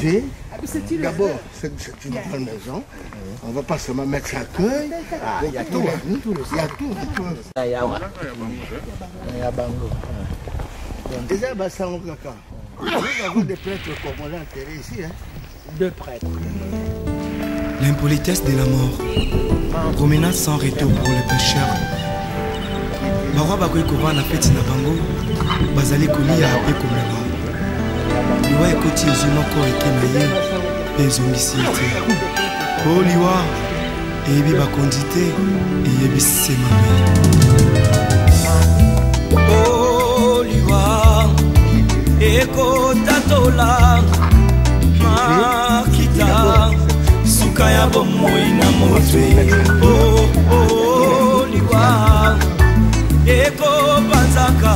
organiser. D'abord, c'est une grande maison. On va pas seulement mettre sa cueille. Il y a tout. Il y a tout. Déjà, Bassan Kaka. Nous avons des prêtres congolais enterrés ici. 2 prêtres. L'impolitesse de la mort. Promenade sans retour pour les pécheurs. Barwa bakoy kova na feti na bango. Bazali kolia ape komela. Liwa ekoti ezumoko ete na ye. Ezongisi ete. O liwa. Eyebi bakondi te. Eyebi semame. O liwa. Eko tatola. Makita. Sukaya bomoi na motwe. Oh liwa. Eko banzaka.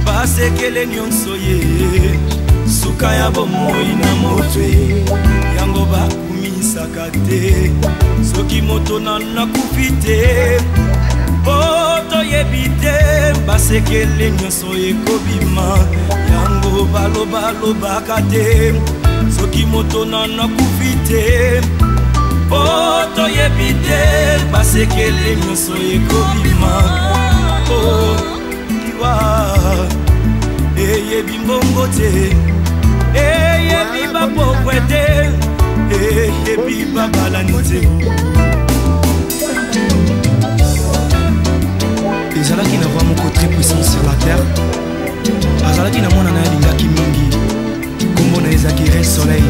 Basekele nyonso ye. Sukaya bomoi na motwe. Yango bakumisaka te. Soki moto na kupite. Poto yebite. Basekele nyonso ekobima. Yango baloba te. Soki moto na kupite. Poto yebite. Basekele nyonso ekobima. Oh liwa. Eyebi mbongo te. Eyebi bapokwe te. Eyebi babalani te. Ezalaki na voix moko très puissant sur la terre. Azalaki na mwana na ye alingaki mingi. Kombo na ezaki soleil.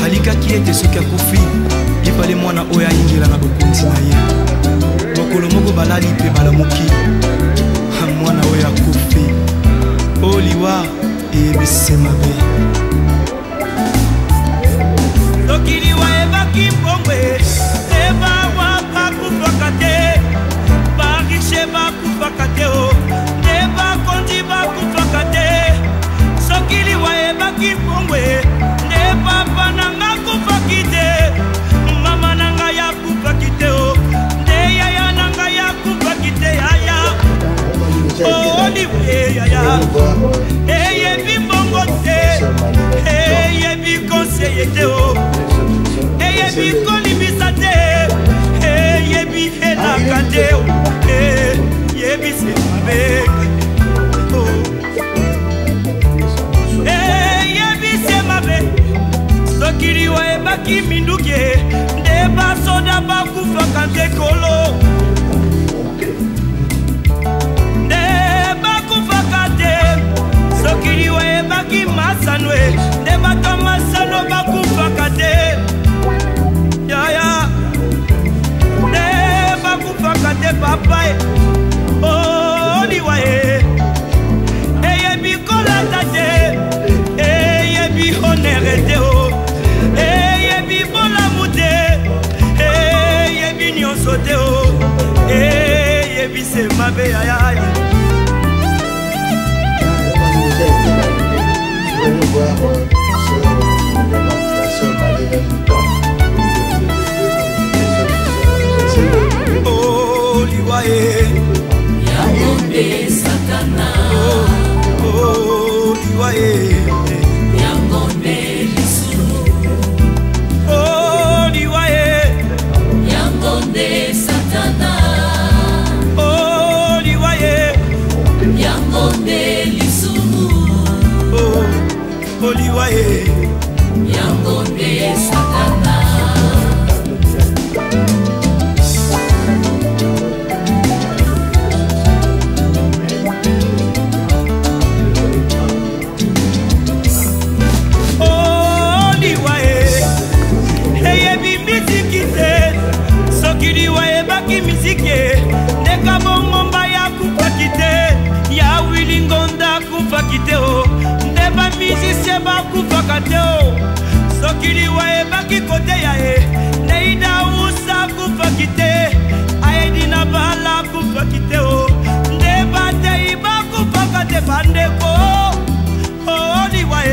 Alikaki ete soki akufi lipale mwana oyo ayingela na bokonzi na ye. Mokolo moko balali mpe balamuki. Mwana oyo akufi. O liwa eyebisi mabe. Soki liwa ebaki mbongwe. Ebawa bakufaka te. Barishe bakufaka te o. Nebakondi bakufaka te. Soki liwa ebaki mbongwe. Nepapa nanga kufaki te. Mama nanga ya kufaki te o. Neyaya nanga ya kufaki te yaya. Oh liwa yaya. Eyebi mbongo te. Eyebi konseye te o. Eyebi kolibisa te. Eyebi helaka te o. Eyebi semabe. Eyebi semabe. Soki liwa ebaki minduke. Nde basoda bakufaka te kolo. Nde bakufaka te. Soki liwa ebaki masanwe. Nde bato masano bakufaka te. Yaya. Nde bakufaka te papa. Oh liwa eyebi kolata te. Eyebi honere te o. Eyebi bolamu te. Eyebi nyonso te o. Eyebi semabe yaya. Je vais voir oh liwa Yangonde satana. Oh liwa Yangonde lisunu. Oh liwa Yangonde satana. Oh liwa Yangonde lisunu. Oh liwa Yangonde satana. Ndeka bongomba ya kupakite. Ya wilingonda kupakite o. Ndeba musicien bakufakate o. Soki liwa ebaki kote ya e. Neida usa kufakite. Aedina bala kufakite o. Ndeba te iba kufakate bandeko. Oh liwa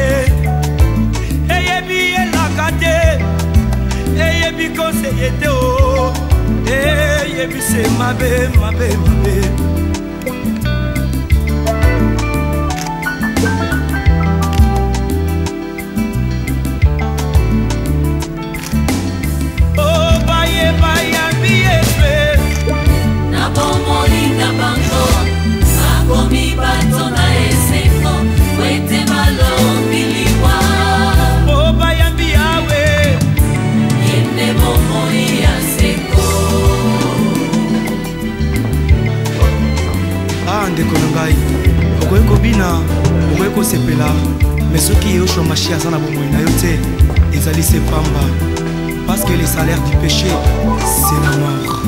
eyebi elakate. Eyebi konseye te o. Eyebi se mabe. marché aza na bomoi na yo te ezali se pamba parce que le salaire du péché c'est la mort.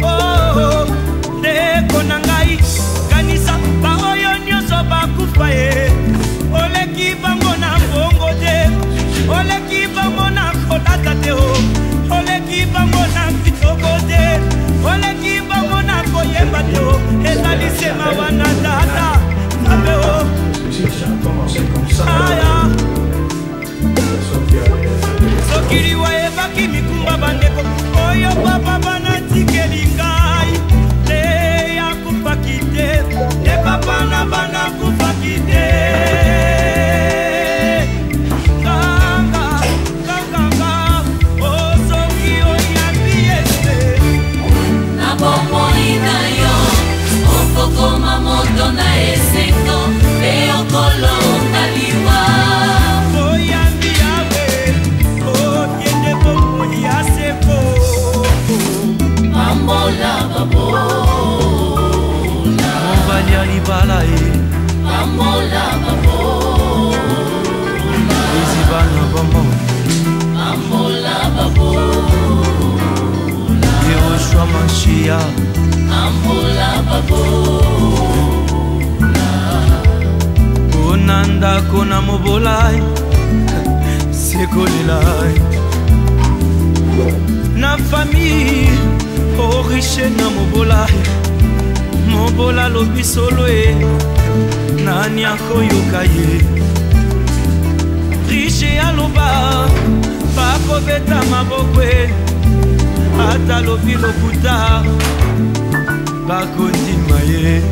Oh, ndeko na ngai kanisa baoyo nyonso bakufa ye oleki bango na mbongo te oleki bango na kolata te oleki bango na kitoko te oleki bango na koyemba te ezali sema wana tata abe o aya soki liwa ebaki mikumba bandeko oyo papa banatikeli ngai te yakufaki te te papa na banakufaki te okokoma moto na esengo mpe okolonga liwa oyambi yawe okende bomoi ya seko pambola babola mobali ya libala ye pambola babola ezibana bango pambola babola yehoshua mashia pambola babola ona ndako na mobolai sekolelai na famille oriche na mobolai mobola lobi solo e nani akoyoka ye riche aloba bakobeta maboko e ata lobi lokuta bakondima ye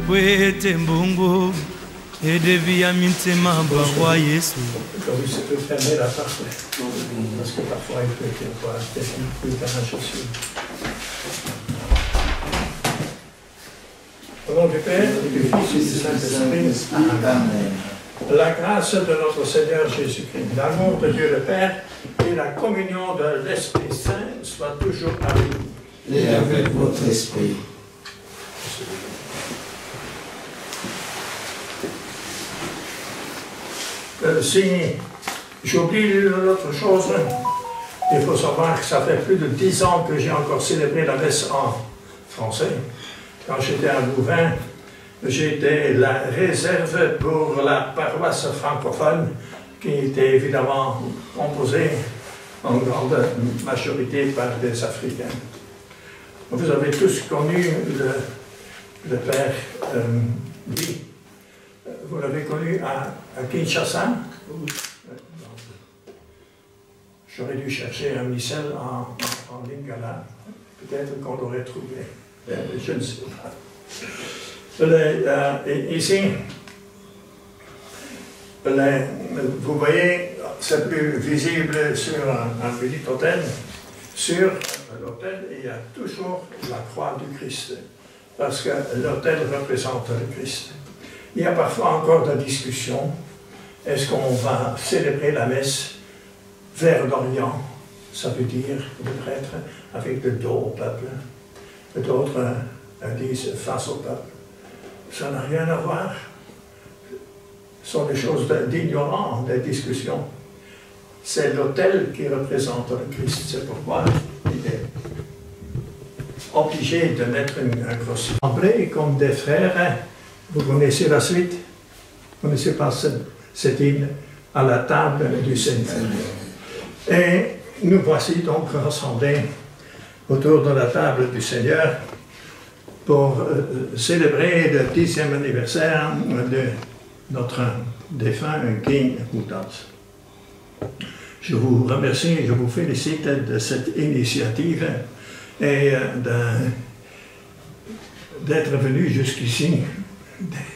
po ete mbongo edevia mitema barwa yesu. Aujourd'hui, c'est peut fermer la porte, parce que parfois il peut être quoi, plus d'arrachation. Au nom du Père, du Fils et du Saint-Esprit, Amen. La grâce de notre Seigneur Jésus-Christ, l'amour de Dieu le Père et la communion de l'Esprit Saint soient toujours avec vous. Et avec votre esprit. Si j'oublie une autre chose, il faut savoir que ça fait plus de 10 ans que j'ai encore célébré la messe en français. Quand j'étais à Louvain, j'étais la réserve pour la paroisse francophone qui était évidemment composée en grande majorité par des Africains. Vous avez tous connu le père Guy. Vous l'avez connu à Kinshasa. J'aurais dû chercher un missel en lingala. Peut-être qu'on l'aurait trouvé. Je ne sais pas. Ici, vous voyez, c'est plus visible sur un petit hôtel. Sur l'autel, il y a toujours la croix du Christ, parce que l'autel représente le Christ. Il y a parfois encore de la discussion. Est-ce qu'on va célébrer la messe vers l'Orient? Ça veut dire le prêtre avec le dos au peuple. D'autres disent face au peuple. Ça n'a rien à voir. Ce sont des choses d'ignorants, des discussions. C'est l'autel qui représente le Christ. C'est pourquoi il est obligé de mettre un crucifix. Comme des frères, vous connaissez la suite? Vous ne connaissez pas cette hymne? À la table du Seigneur. Et nous voici donc rassemblés autour de la table du Seigneur pour célébrer le 10e anniversaire de notre défunt Guy Moutats. Je vous remercie et je vous félicite de cette initiative et d'être venu jusqu'ici,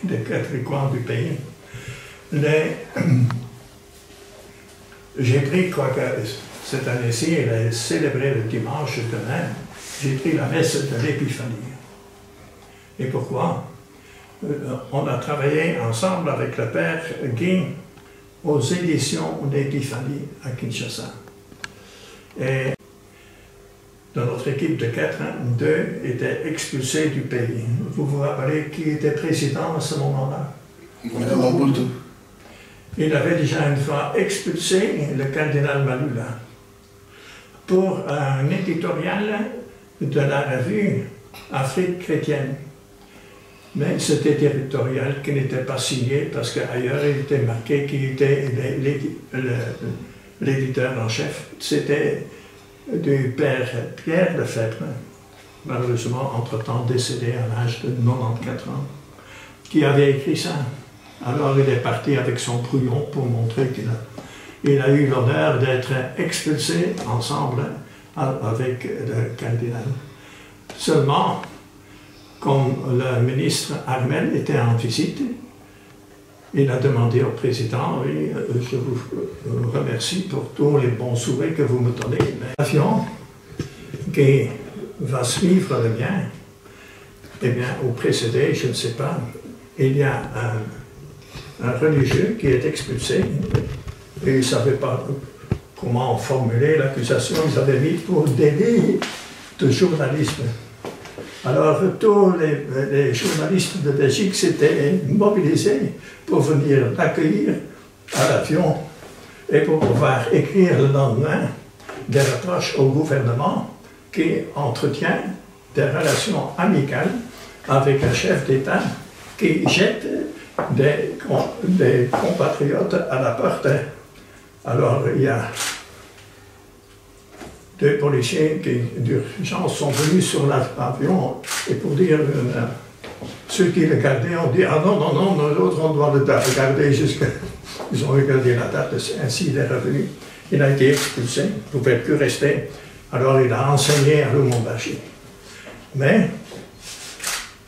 des 4 coins du pays. J'ai pris, quoique cette année-ci, elle est célébrée le dimanche demain, j'ai pris la messe de l'Épiphanie. Et pourquoi? On a travaillé ensemble avec le père Guy aux éditions d'Épiphanie à Kinshasa. Et dans notre équipe de 4, 2 étaient expulsés du pays. Vous vous rappelez qui était président à ce moment-là? Il avait déjà une fois expulsé le cardinal Malula pour un éditorial de la revue Afrique chrétienne. Mais c'était éditorial qui n'était pas signé parce qu'ailleurs il était marqué qui était l'éditeur en chef. C'était du père Pierre Lefebvre, malheureusement entre-temps décédé à l'âge de 94 ans, qui avait écrit ça. Alors il est parti avec son brouillon pour montrer qu'il a eu l'honneur d'être expulsé ensemble avec le cardinal. Seulement, comme le ministre Armel était en visite, il a demandé au président, oui, je vous remercie pour tous les bons souhaits que vous me donnez, mais l'avion qui va suivre le mien, eh bien, au précédé, je ne sais pas, il y a un religieux qui est expulsé et il ne savait pas comment formuler l'accusation. Ils avaient mis pour délit de journalisme. Alors tous les journalistes de Belgique s'étaient mobilisés pour venir l'accueillir à l'avion et pour pouvoir écrire le lendemain des reproches au gouvernement qui entretient des relations amicales avec un chef d'État qui jette des compatriotes à la porte. Alors il y a 2 policiers d'urgence sont venus sur l'avion et pour dire, ceux qui le gardaient ont dit, ah non, non, non, nous autres on doit le garder jusqu'à... Ils ont regardé la date, ainsi il est revenu. Il a été expulsé, il ne pouvait plus rester. Alors il a enseigné à Lumumbashi. Mais,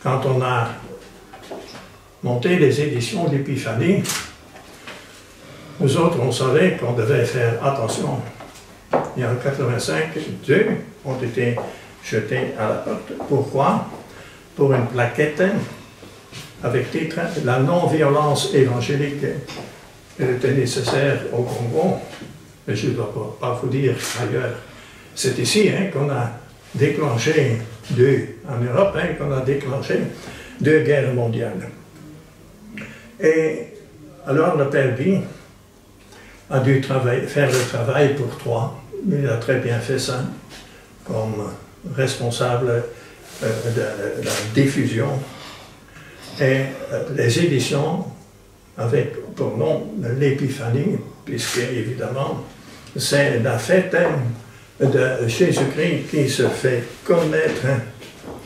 quand on a monté les éditions d'Épiphanie, nous autres on savait qu'on devait faire attention. Et en 85, 2 ont été jetés à la porte. Pourquoi? Pour une plaquette avec titre « La non-violence évangélique ». Elle était nécessaire au Congo, mais je ne dois pas vous dire ailleurs. C'est ici qu'on a déclenché en Europe, qu'on a déclenché 2 guerres mondiales. Et alors le père Guy a dû faire le travail pour 3. Il a très bien fait ça, comme responsable de la diffusion. Et les éditions, avec pour nom l'Épiphanie, puisque évidemment, c'est la fête de Jésus-Christ qui se fait connaître,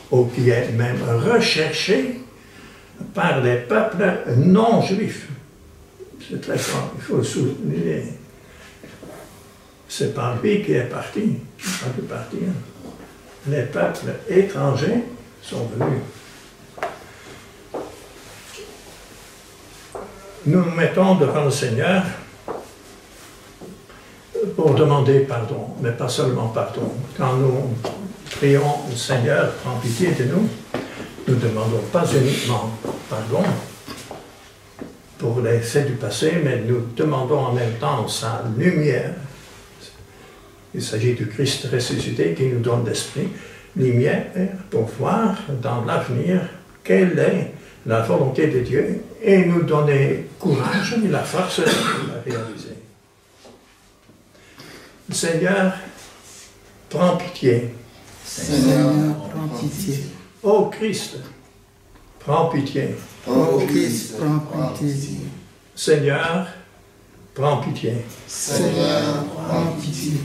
ou qui est même recherché par les peuples non juifs. C'est très fort, il faut le souligner. C'est par lui qui est parti, il n'a pas pu partir. Les peuples étrangers sont venus. Nous nous mettons devant le Seigneur pour demander pardon, mais pas seulement pardon. Quand nous prions, le Seigneur prend pitié de nous, nous ne demandons pas uniquement pardon pour les faits du passé, mais nous demandons en même temps sa lumière. Il s'agit du Christ ressuscité qui nous donne l'esprit, lumière pour voir dans l'avenir quelle est la volonté de Dieu et nous donner courage et la force de la réaliser. Le Seigneur, prends pitié. Seigneur, prends pitié. Ô Christ, prends pitié. Ô Christ, prends pitié. Seigneur, prends pitié. Seigneur, prends pitié.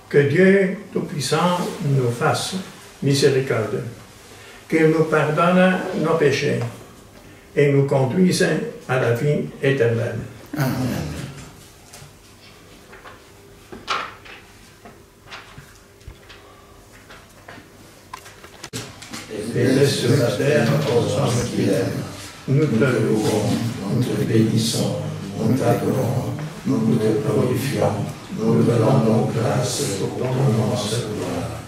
Que Dieu Tout-Puissant nous fasse miséricorde, qu'il nous pardonne nos péchés et nous conduise à la vie éternelle. Amen. Et laisse sur la terre aux hommes qu'il aime. Nous te louons, nous te bénissons, nous t'adorons, nous te glorifions, nous te rendons grâce pour ton immense gloire.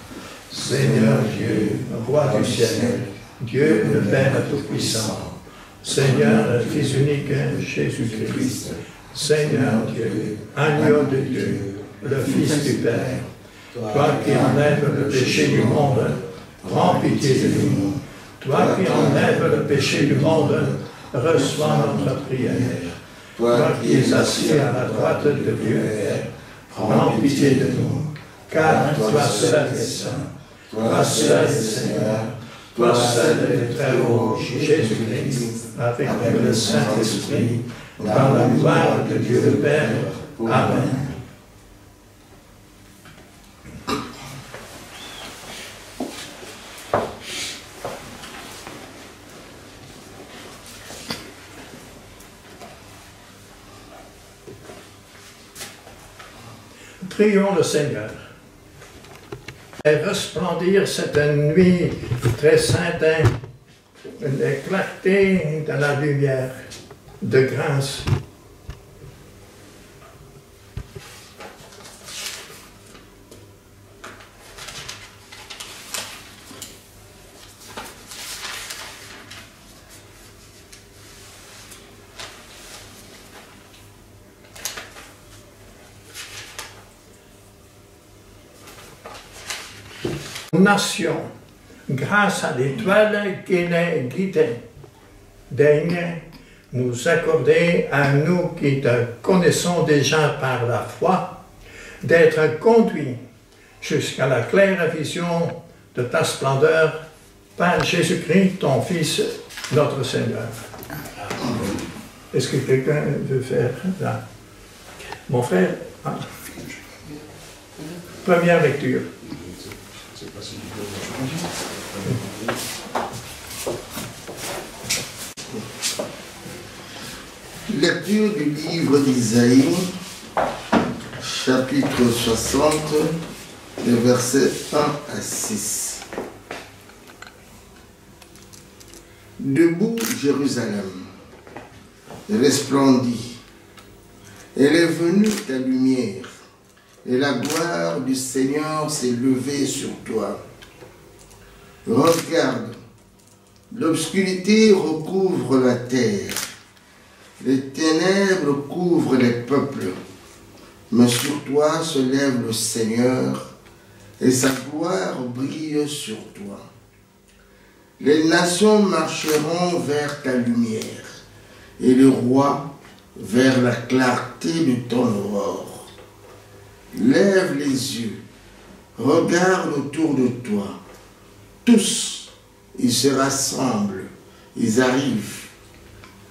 Seigneur Dieu, Roi du ciel, Dieu le Père Tout-Puissant, Seigneur Fils unique Jésus-Christ, Seigneur Dieu, Agneau de Dieu, le Fils du Père, Toi qui enlèves le péché du monde, prends pitié de nous. Toi qui enlèves le péché du monde, reçois notre prière. Toi qui es assis à la droite de Dieu, prends pitié de nous. Car toi seul es saint, toi seul es Seigneur, toi seul es très haut, Jésus-Christ, avec le Saint-Esprit, dans la gloire de Dieu le Père. Amen. Prions le Seigneur. Et resplendir cette nuit très sainte, les clartés de la lumière de grâce. Nation, grâce à l'étoile qui les guidait, daigne nous accorder à nous qui te connaissons déjà par la foi, d'être conduits jusqu'à la claire vision de ta splendeur par Jésus-Christ, ton Fils, notre Seigneur. Est-ce que quelqu'un veut faire là? Mon frère, hein? Première lecture. Lecture du livre d'Isaïe, chapitre 60, les versets 1 à 6. Debout, Jérusalem, resplendit. Elle est venue ta lumière, et la gloire du Seigneur s'est levée sur toi. Regarde, l'obscurité recouvre la terre, les ténèbres couvrent les peuples, mais sur toi se lève le Seigneur, et sa gloire brille sur toi. Les nations marcheront vers ta lumière, et les rois vers la clarté de ton aurore. Lève les yeux, regarde autour de toi. Tous, ils se rassemblent, ils arrivent.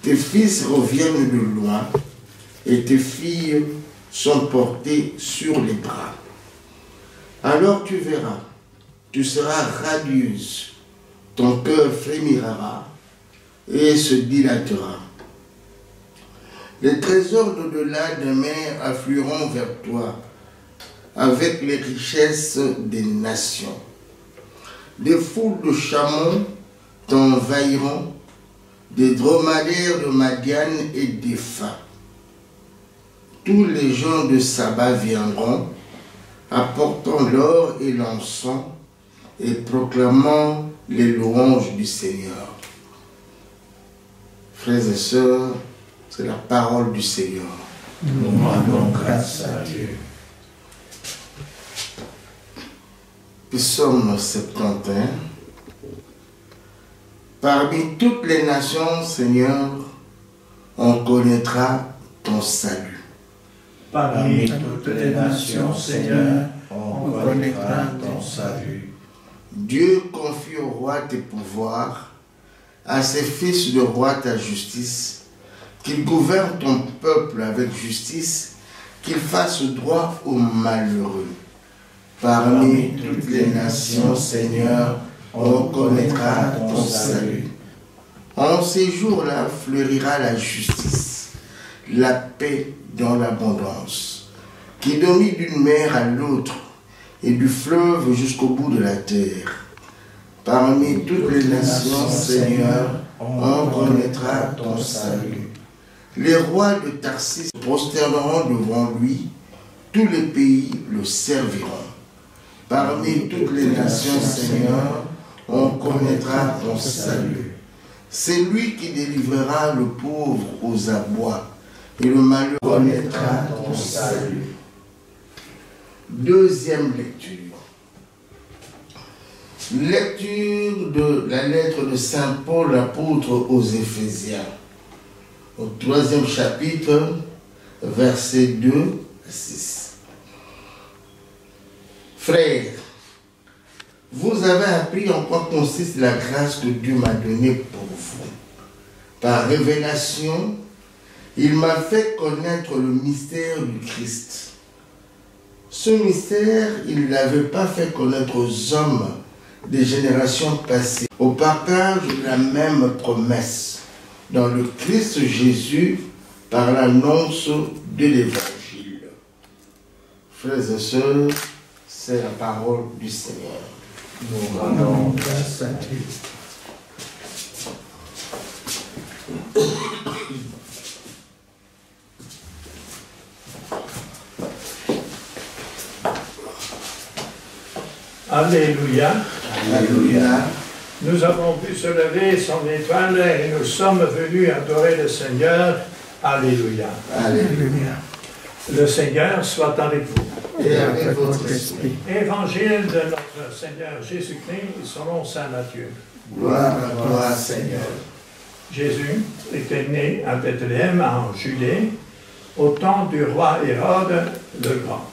Tes fils reviennent de loin et tes filles sont portées sur les bras. Alors tu verras, tu seras radieuse, ton cœur frémira et se dilatera. Les trésors d'au-delà des mers afflueront vers toi avec les richesses des nations. Des foules de chameaux t'envahiront, des dromadaires de Madian et d'Epha. Tous les gens de Saba viendront, apportant l'or et l'encens et proclamant les louanges du Seigneur. Frères et sœurs, c'est la parole du Seigneur. Nous rendons grâce à Dieu. Psaume 71. Parmi toutes les nations, Seigneur, on connaîtra ton salut. Parmi toutes les nations, Seigneur, on connaîtra ton salut. Dieu confie au roi tes pouvoirs, à ses fils de roi ta justice, qu'il gouverne ton peuple avec justice, qu'il fasse droit aux malheureux. Parmi toutes les nations, Seigneur, on connaîtra ton salut. En ces jours-là fleurira la justice, la paix dans l'abondance, qui domine d'une mer à l'autre et du fleuve jusqu'au bout de la terre. Parmi toutes les nations, Seigneur, on connaîtra ton salut. Les rois de Tarsis se prosterneront devant lui, tous les pays le serviront. Parmi toutes les nations, Seigneur, on connaîtra ton salut. C'est lui qui délivrera le pauvre aux abois, et le malheureux connaîtra ton salut. Deuxième lecture. Lecture de la lettre de Saint Paul, l'apôtre aux Éphésiens, au 3e chapitre, versets 2 à 6. Frères, vous avez appris en quoi consiste la grâce que Dieu m'a donnée pour vous. Par révélation, il m'a fait connaître le mystère du Christ. Ce mystère, il ne l'avait pas fait connaître aux hommes des générations passées, au partage de la même promesse dans le Christ Jésus par l'annonce de l'Évangile. Frères et sœurs, c'est la parole du Seigneur. Nous rendons grâce à Dieu. Alléluia. Alléluia. Nous avons vu se lever son étoile et nous sommes venus adorer le Seigneur. Alléluia. Alléluia. Le Seigneur soit avec vous. Et avec votre esprit. Évangile de notre Seigneur Jésus-Christ selon saint Matthieu. Gloire à toi, Seigneur. Jésus était né à Bethléem en Judée au temps du roi Hérode le Grand.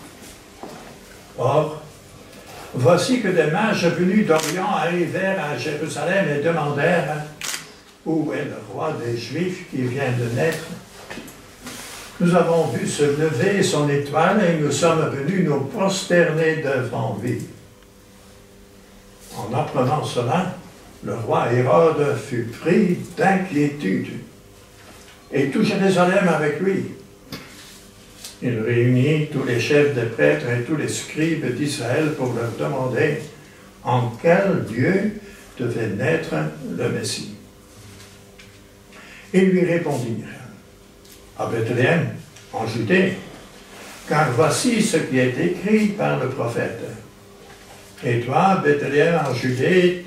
Or, voici que des mages venus d'Orient arrivèrent à Jérusalem et demandèrent « Où est le roi des Juifs qui vient de naître ?» Nous avons vu se lever son étoile et nous sommes venus nous prosterner devant lui. En apprenant cela, le roi Hérode fut pris d'inquiétude, et tout Jérusalem avec lui. Il réunit tous les chefs des prêtres et tous les scribes d'Israël pour leur demander en quel Dieu devait naître le Messie. Ils lui répondirent, à Bethléem, en Judée, car voici ce qui est écrit par le prophète. Et toi, Bethléem en Judée,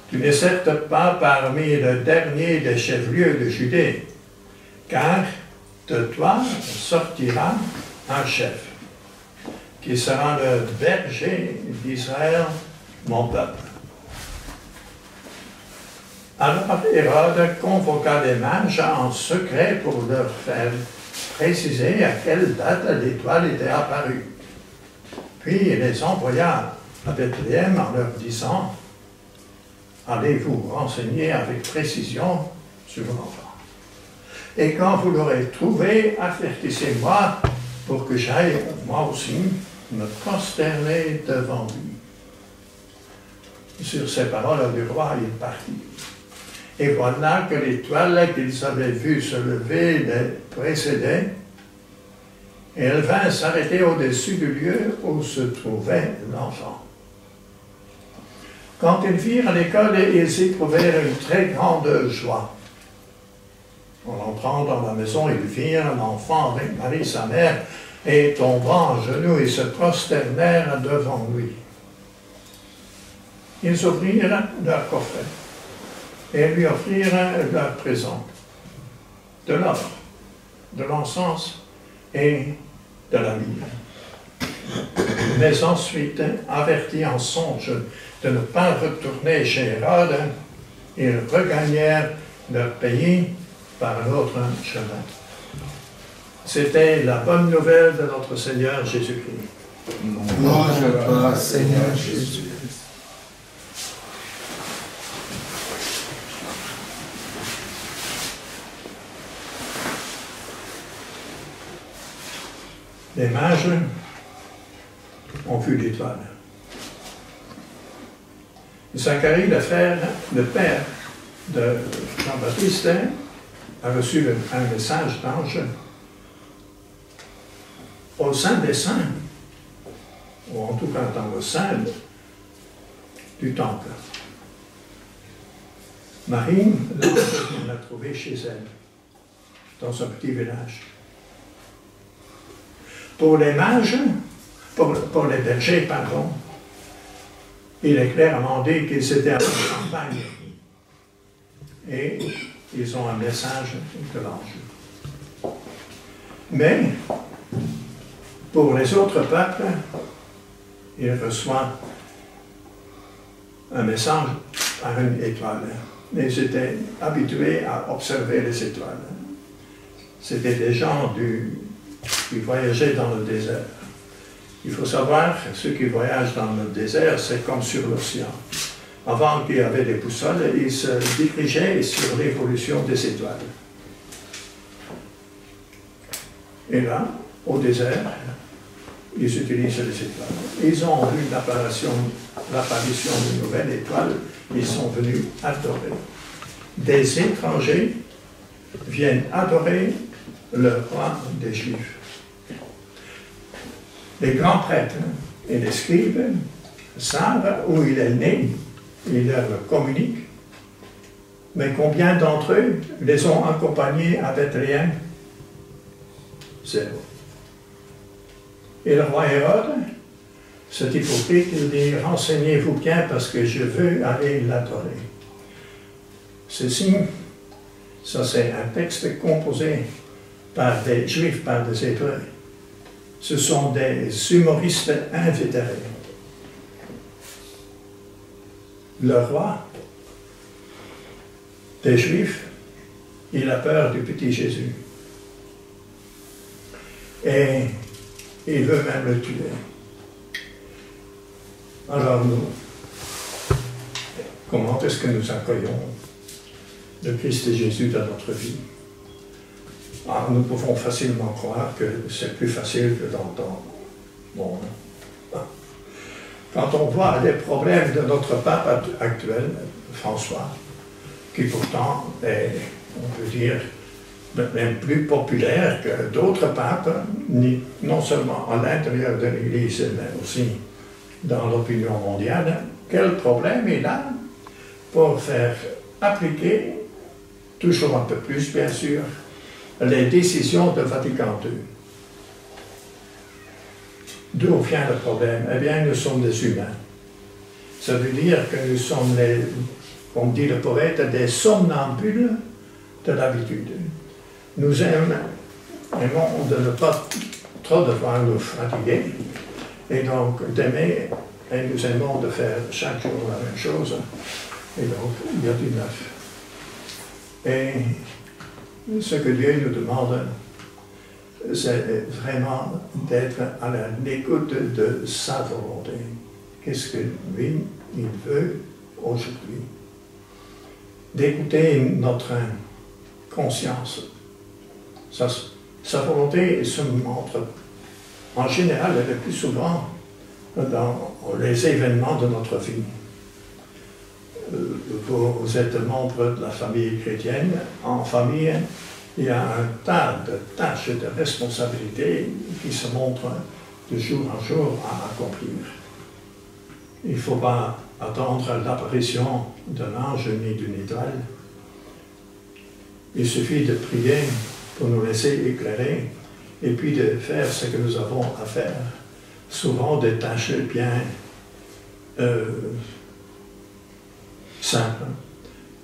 tu n'es certes pas parmi le dernier des chefs-lieux de Judée, car de toi sortira un chef, qui sera le berger d'Israël, mon peuple. Alors Hérode convoqua les mages en secret pour leur faire préciser à quelle date l'étoile était apparue. Puis il les envoya à Bethléem en leur disant « Allez vous renseigner avec précision sur l'enfant. Et quand vous l'aurez trouvé, avertissez-moi pour que j'aille, moi aussi, me prosterner devant lui. » Sur ces paroles du roi, il partit. Et voilà que l'étoile qu'ils avaient vue se lever les précédait, et elle vint s'arrêter au-dessus du lieu où se trouvait l'enfant. Quand ils virent l'école, ils éprouvèrent une très grande joie. En entrant dans la maison, ils virent l'enfant avec Marie, sa mère, et tombant en genoux, ils se prosternèrent devant lui. Ils ouvrirent leur coffret et lui offrirent leur présent, de l'or, de l'encens et de la myrrhe. Mais ensuite, avertis en songe de ne pas retourner chez Hérode, ils regagnèrent leur pays par l'autre chemin. C'était la bonne nouvelle de notre Seigneur Jésus-Christ. Gloire à toi, Seigneur Jésus. Les mages ont vu l'étoile. Zacharie, le père de Jean-Baptiste, a reçu un message d'ange au sein des saints, ou en tout cas dans le sein du temple. Marie l'a trouvé chez elle, dans un petit village. Pour les mages, pour les bergers, pardon, il est clairement dit qu'ils étaient en campagne. Et ils ont un message de l'ange. Mais, pour les autres peuples, il reçoit un message par une étoile. Ils étaient habitués à observer les étoiles. C'était des gens qui voyageaient dans le désert. Il faut savoir, ceux qui voyagent dans le désert, c'est comme sur l'océan. Avant qu'il y avait des boussoles, ils se dirigeaient sur l'évolution des étoiles. Et là, au désert, ils utilisent les étoiles. Ils ont vu l'apparition d'une nouvelle étoile, ils sont venus adorer. Des étrangers viennent adorer le roi des Juifs. Les grands prêtres et les scribes savent où il est né, ils leur communiquent, mais combien d'entre eux les ont accompagnés à Bethléem? 0. Et le roi Hérode, cet hypocrite, il dit, renseignez-vous bien parce que je veux aller l'adorer. Ceci, ça c'est un texte composé par des Juifs, par des Hébreux. Ce sont des humoristes invétérés. Le roi des Juifs, il a peur du petit Jésus. Et il veut même le tuer. Alors nous, comment est-ce que nous accueillons le Christ et Jésus dans notre vie? Alors, nous pouvons facilement croire que c'est plus facile que dans le monde. Quand on voit les problèmes de notre pape actuel, François, qui pourtant est, on peut dire, même plus populaire que d'autres papes, non seulement à l'intérieur de l'Église, mais aussi dans l'opinion mondiale, quel problème il a pour faire appliquer, toujours un peu plus bien sûr, les décisions de Vatican II. D'où vient le problème? Eh bien, nous sommes des humains. Ça veut dire que nous sommes, comme dit le poète, des somnambules de l'habitude. Nous aimons de ne pas trop devoir nous fatiguer, et donc d'aimer, et nous aimons de faire chaque jour la même chose, et donc il y a du neuf. Et ce que Dieu nous demande, c'est vraiment d'être à l'écoute de sa volonté. Qu'est-ce que lui, il veut aujourd'hui? D'écouter notre conscience. Sa volonté se montre, en général, le plus souvent dans les événements de notre vie. Vous êtes membre de la famille chrétienne. En famille, il y a un tas de tâches et de responsabilités qui se montrent de jour en jour à accomplir. Il ne faut pas attendre l'apparition d'un ange ni d'une étoile. Il suffit de prier pour nous laisser éclairer et puis de faire ce que nous avons à faire. Souvent des tâches bien simples,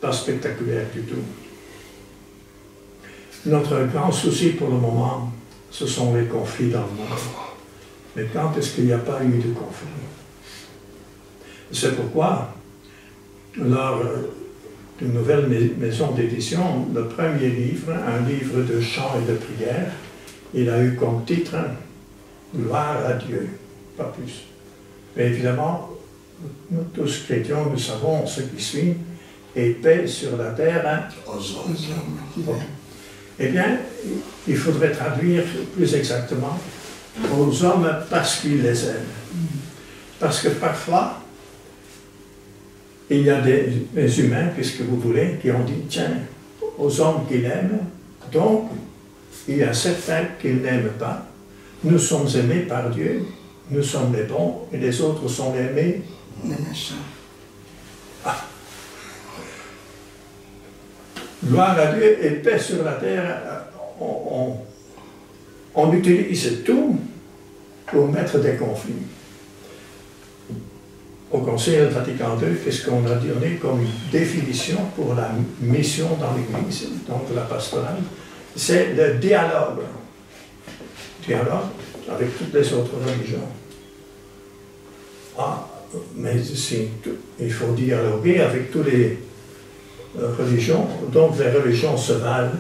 pas spectaculaires du tout. Notre grand souci pour le moment, ce sont les conflits dans le monde. Mais quand est-ce qu'il n'y a pas eu de conflit? C'est pourquoi, lors d'une nouvelle maison d'édition, le premier livre, un livre de chants et de prières, il a eu comme titre « Gloire à Dieu », pas plus. Mais évidemment, nous tous chrétiens, nous savons ce qui suit, « et paix sur la terre aux hommes ». Eh bien, il faudrait traduire plus exactement « aux hommes parce qu'ils les aiment ». Parce que parfois, il y a des humains, puisque vous voulez, qui ont dit, tiens, aux hommes qu'il aime, donc il y a certains qu'il n'aime pas. Nous sommes aimés par Dieu, nous sommes les bons, et les autres sont aimés. Les méchants. Ah. Gloire à Dieu et paix sur la terre, on utilise tout pour mettre des conflits. Au Concile Vatican II, qu'est-ce qu'on a donné comme définition pour la mission dans l'Église, donc la pastorale? C'est le dialogue. Dialogue avec toutes les autres religions. Ah, mais ici, il faut dialoguer avec toutes les religions. Donc les religions se valent.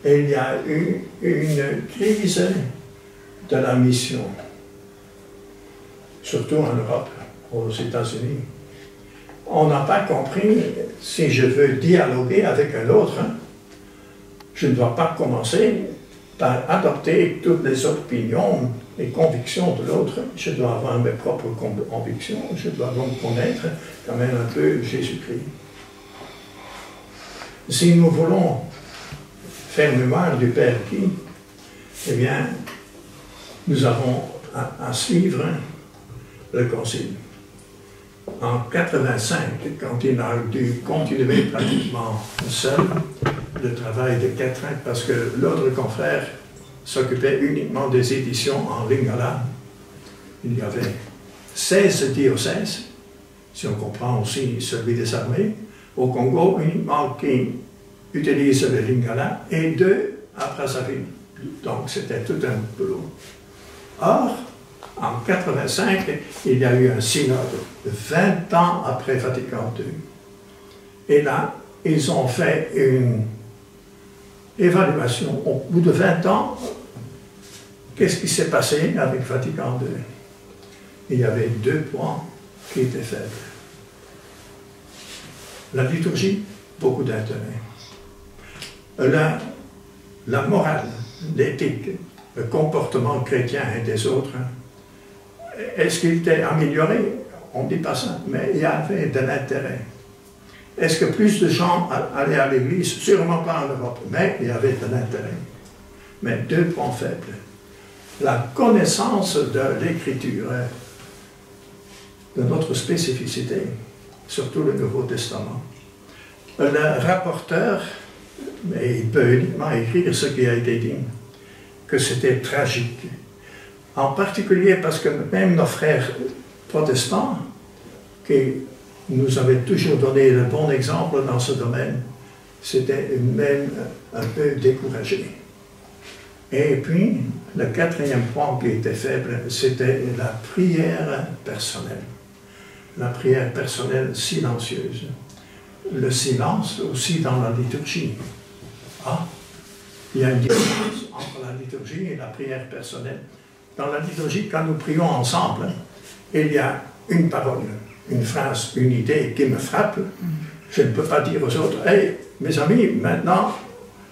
Et il y a eu une crise de la mission, surtout en Europe, aux États-Unis. On n'a pas compris, si je veux dialoguer avec un autre, je ne dois pas commencer par adopter toutes les opinions et convictions de l'autre. Je dois avoir mes propres convictions, je dois donc connaître quand même un peu Jésus-Christ. Si nous voulons faire mémoire du Père Guy, eh bien, nous avons à suivre le Concile. En 85, quand il a dû continuer pratiquement seul le travail de Catherine, parce que l'autre confrère s'occupait uniquement des éditions en lingala. Il y avait 16 diocèses, si on comprend aussi celui des armées, au Congo uniquement qui utilisent le lingala, et 2 à Brazzaville. Donc c'était tout un boulot. Or, en 85, il y a eu un synode, 20 ans après Vatican II. Et là, ils ont fait une évaluation. Au bout de 20 ans, qu'est-ce qui s'est passé avec Vatican II? Il y avait 2 points qui étaient faibles. La liturgie, beaucoup d'intérêt. La morale, l'éthique, le comportement chrétien et des autres, est-ce qu'il était amélioré? On ne dit pas ça, mais il y avait de l'intérêt. Est-ce que plus de gens allaient à l'église? Sûrement pas en Europe, mais il y avait de l'intérêt. Mais 2 points faibles. La connaissance de l'écriture, de notre spécificité, surtout le Nouveau Testament. Le rapporteur, mais il peut uniquement écrire ce qui a été dit, que c'était tragique. En particulier parce que même nos frères protestants, qui nous avaient toujours donné le bon exemple dans ce domaine, s'étaient même un peu découragés. Et puis, le 4e point qui était faible, c'était la prière personnelle. La prière personnelle silencieuse. Le silence aussi dans la liturgie. Ah, il y a une différence entre la liturgie et la prière personnelle. Dans la liturgie, quand nous prions ensemble, il y a une parole, une phrase, une idée qui me frappe. Je ne peux pas dire aux autres, « Hey, mes amis, maintenant,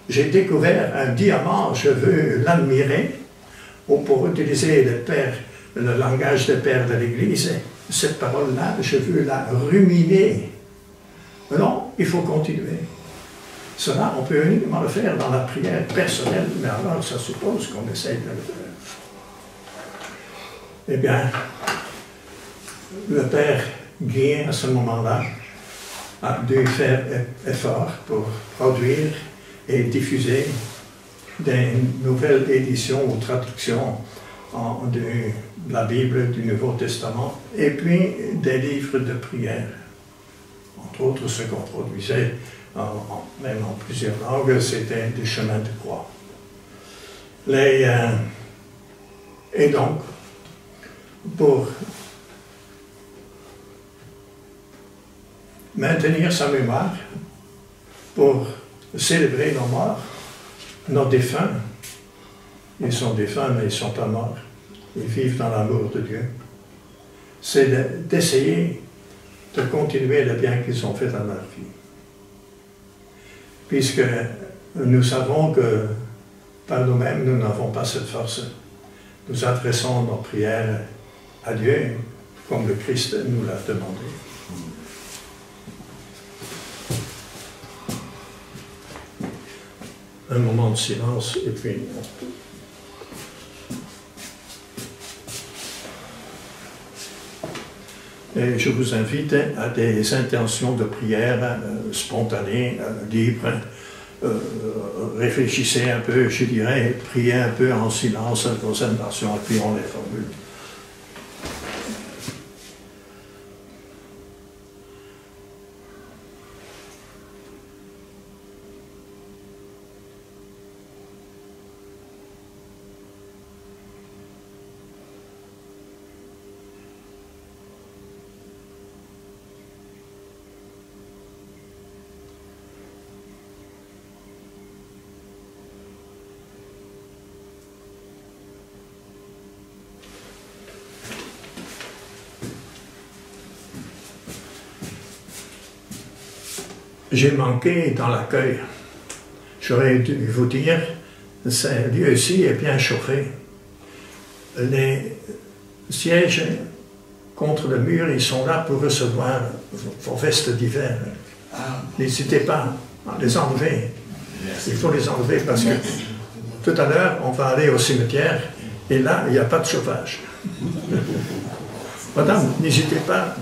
j'ai découvert un diamant, je veux l'admirer. » Ou pour utiliser le langage des pères de l'Église, cette parole-là, je veux la ruminer. Non, il faut continuer. Cela, on peut uniquement le faire dans la prière personnelle, mais alors ça suppose qu'on essaie de le faire. Eh bien, le père Guy, à ce moment-là, a dû faire effort pour produire et diffuser des nouvelles éditions ou traductions de la Bible, du Nouveau Testament, et puis des livres de prière. Entre autres, ce qu'on produisait, même en plusieurs langues, c'était du chemin de croix. Et donc, pour maintenir sa mémoire, pour célébrer nos morts, nos défunts, ils sont défunts mais ils ne sont pas morts, ils vivent dans l'amour de Dieu, c'est d'essayer de continuer le bien qu'ils ont fait dans leur vie. Puisque nous savons que par nous-mêmes, nous n'avons pas cette force. Nous adressons nos prières à Dieu, comme le Christ nous l'a demandé. Un moment de silence et puis et je vous invite à des intentions de prière spontanées, libres. Réfléchissez un peu, je dirais, priez un peu en silence vos intentions et puis on les formule. j'ai manqué dans l'accueil. J'aurais dû vous dire, ce lieu-ci est bien chauffé. Les sièges contre le mur, ils sont là pour recevoir vos vestes d'hiver. N'hésitez pas à les enlever. Il faut les enlever parce que tout à l'heure, on va aller au cimetière et là, il n'y a pas de chauffage. Madame, n'hésitez pas,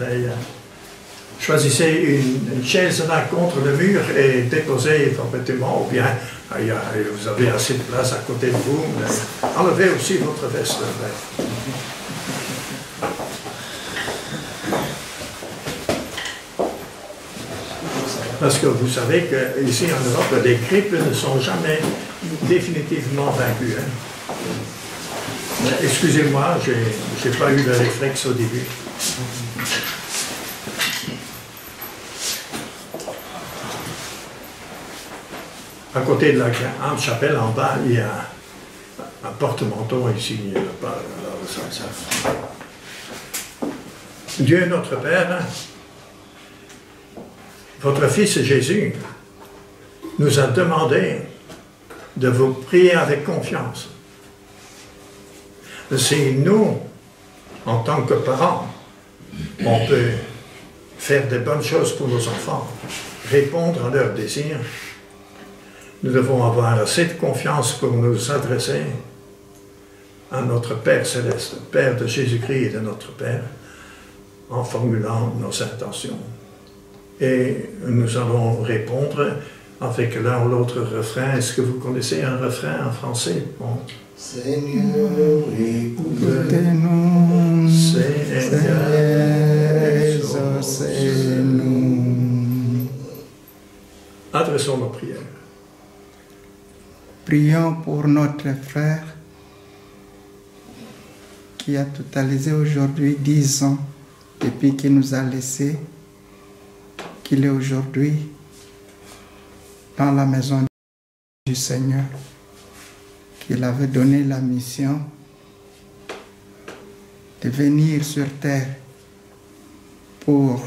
choisissez une chaise là contre le mur et déposez vos vêtements, ou bien vous avez assez de place à côté de vous. Enlevez aussi votre veste. Parce que vous savez qu'ici en Europe, les grippes ne sont jamais définitivement vaincues. Hein. Excusez-moi, je n'ai pas eu le réflexe au début. À côté de la grande chapelle, en bas, il y a un porte-manteau ici. Il n'y a pas, Dieu notre Père, votre Fils Jésus nous a demandé de vous prier avec confiance. Si nous, en tant que parents, on peut faire des bonnes choses pour nos enfants, répondre à leurs désirs, nous devons avoir assez de confiance pour nous adresser à notre Père céleste, Père de Jésus-Christ et de notre Père, en formulant nos intentions. Et nous allons répondre avec l'un ou l'autre refrain. Est-ce que vous connaissez un refrain en français? Bon. Seigneur, écoutez-nous. Seigneur, exaucez-nous. adressons nos prières. Prions pour notre frère qui a totalisé aujourd'hui 10 ans depuis qu'il nous a laissés, qu'il est aujourd'hui dans la maison du Seigneur, qu'il avait donné la mission de venir sur terre pour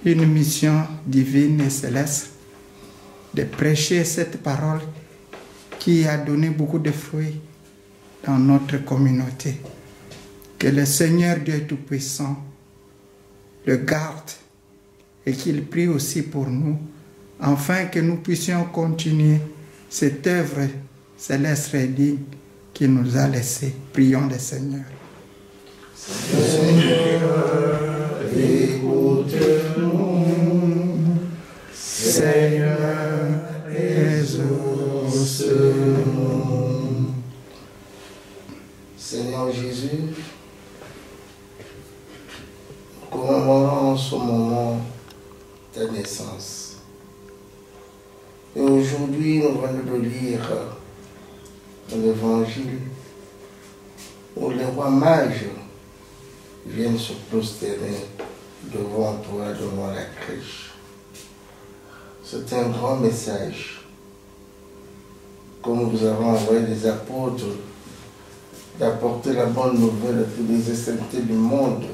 une mission divine et céleste, de prêcher cette parole qui a donné beaucoup de fruits dans notre communauté. Que le Seigneur Dieu Tout-Puissant le garde et qu'il prie aussi pour nous, afin que nous puissions continuer cette œuvre céleste et digne qu'il nous a laissée. Prions le Seigneur. Seigneur, écoute-nous. Seigneur, exauce-nous. Seigneur Jésus, commémorons ce moment ta naissance. Et aujourd'hui, nous venons de lire l'évangile où les rois mages viennent se prosterner devant toi, devant la crèche. C'est un grand message. Comme vous avez envoyé les apôtres d'apporter la bonne nouvelle à tous les extrémités du monde.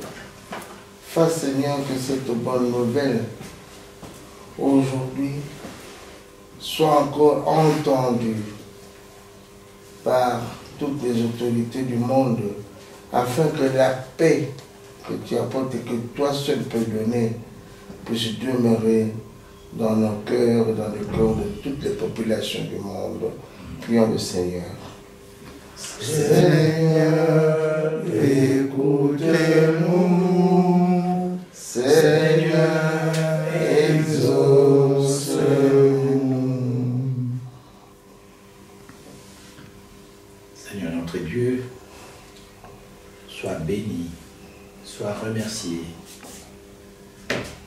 Fais, Seigneur, que cette bonne nouvelle, aujourd'hui, soit encore entendue par toutes les autorités du monde, afin que la paix que tu apportes et que toi seul peux donner puisse demeurer dans nos cœurs et dans le cœur de toutes les populations du monde. Prions le Seigneur. Seigneur, écoutez-nous. Seigneur, exauce-nous. Seigneur notre Dieu, sois béni, sois remercié,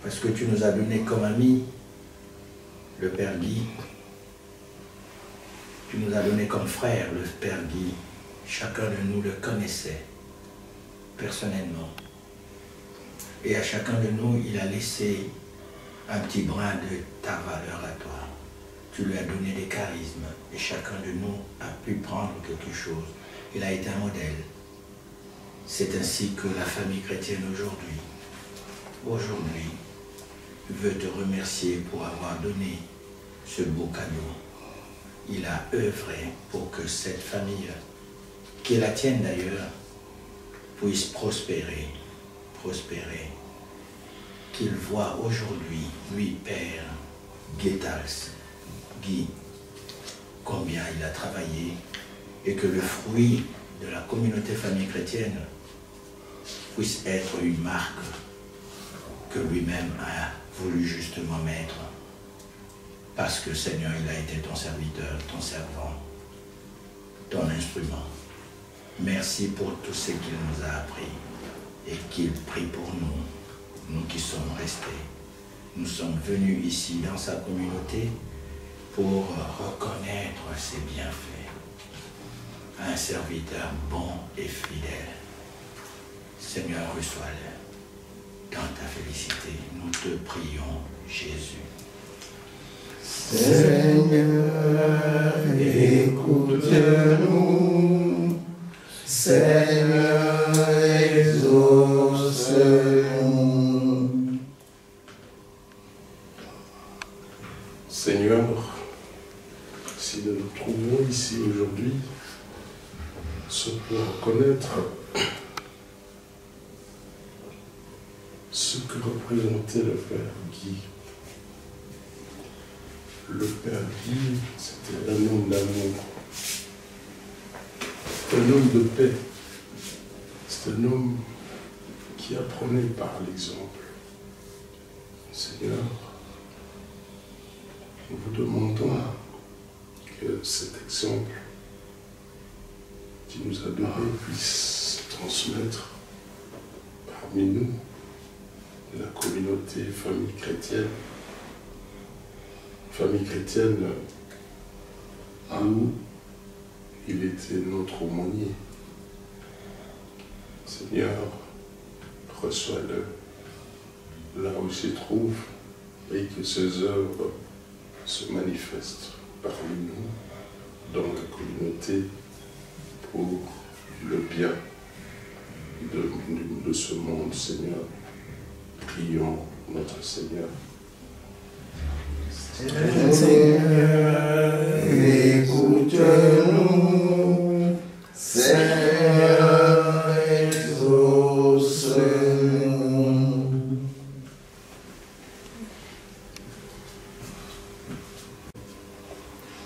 parce que tu nous as donné comme ami le Père Guy, tu nous as donné comme frère le Père Guy. Chacun de nous le connaissait personnellement. Et à chacun de nous, il a laissé un petit brin de ta valeur à toi. Tu lui as donné des charismes et chacun de nous a pu prendre quelque chose. Il a été un modèle. C'est ainsi que la famille chrétienne aujourd'hui, veut te remercier pour avoir donné ce beau cadeau. Il a œuvré pour que cette famille, qui est la tienne d'ailleurs, puisse prospérer. Qu'il voit aujourd'hui, lui, Père Guy, combien il a travaillé, et que le fruit de la communauté famille chrétienne puisse être une marque que lui-même a voulu justement mettre. Parce que Seigneur, il a été ton serviteur, ton servant, ton instrument. Merci pour tout ce qu'il nous a appris et qu'il prie pour nous, nous qui sommes restés. Nous sommes venus ici dans sa communauté pour reconnaître ses bienfaits. Un serviteur bon et fidèle. Seigneur, reçois-le dans ta félicité. Nous te prions, Jésus. Seigneur, écoute-nous. Seigneur, exauce-nous. Seigneur, si nous nous trouvons ici aujourd'hui, c'est pour reconnaître ce que représentait le Père Guy. Le Père Guy, c'était un homme d'amour, un homme de paix, c'est un homme qui apprenait par l'exemple. Seigneur, nous vous demandons que cet exemple qui nous a donné puisse se transmettre parmi nous, la communauté famille chrétienne où il était notre aumônier. Seigneur, reçois-le là où il se trouve et que ses œuvres se manifestent parmi nous, dans la communauté, pour le bien de ce monde, Seigneur. Prions notre Seigneur. Seigneur, écoute-nous. Seigneur, exauce-nous.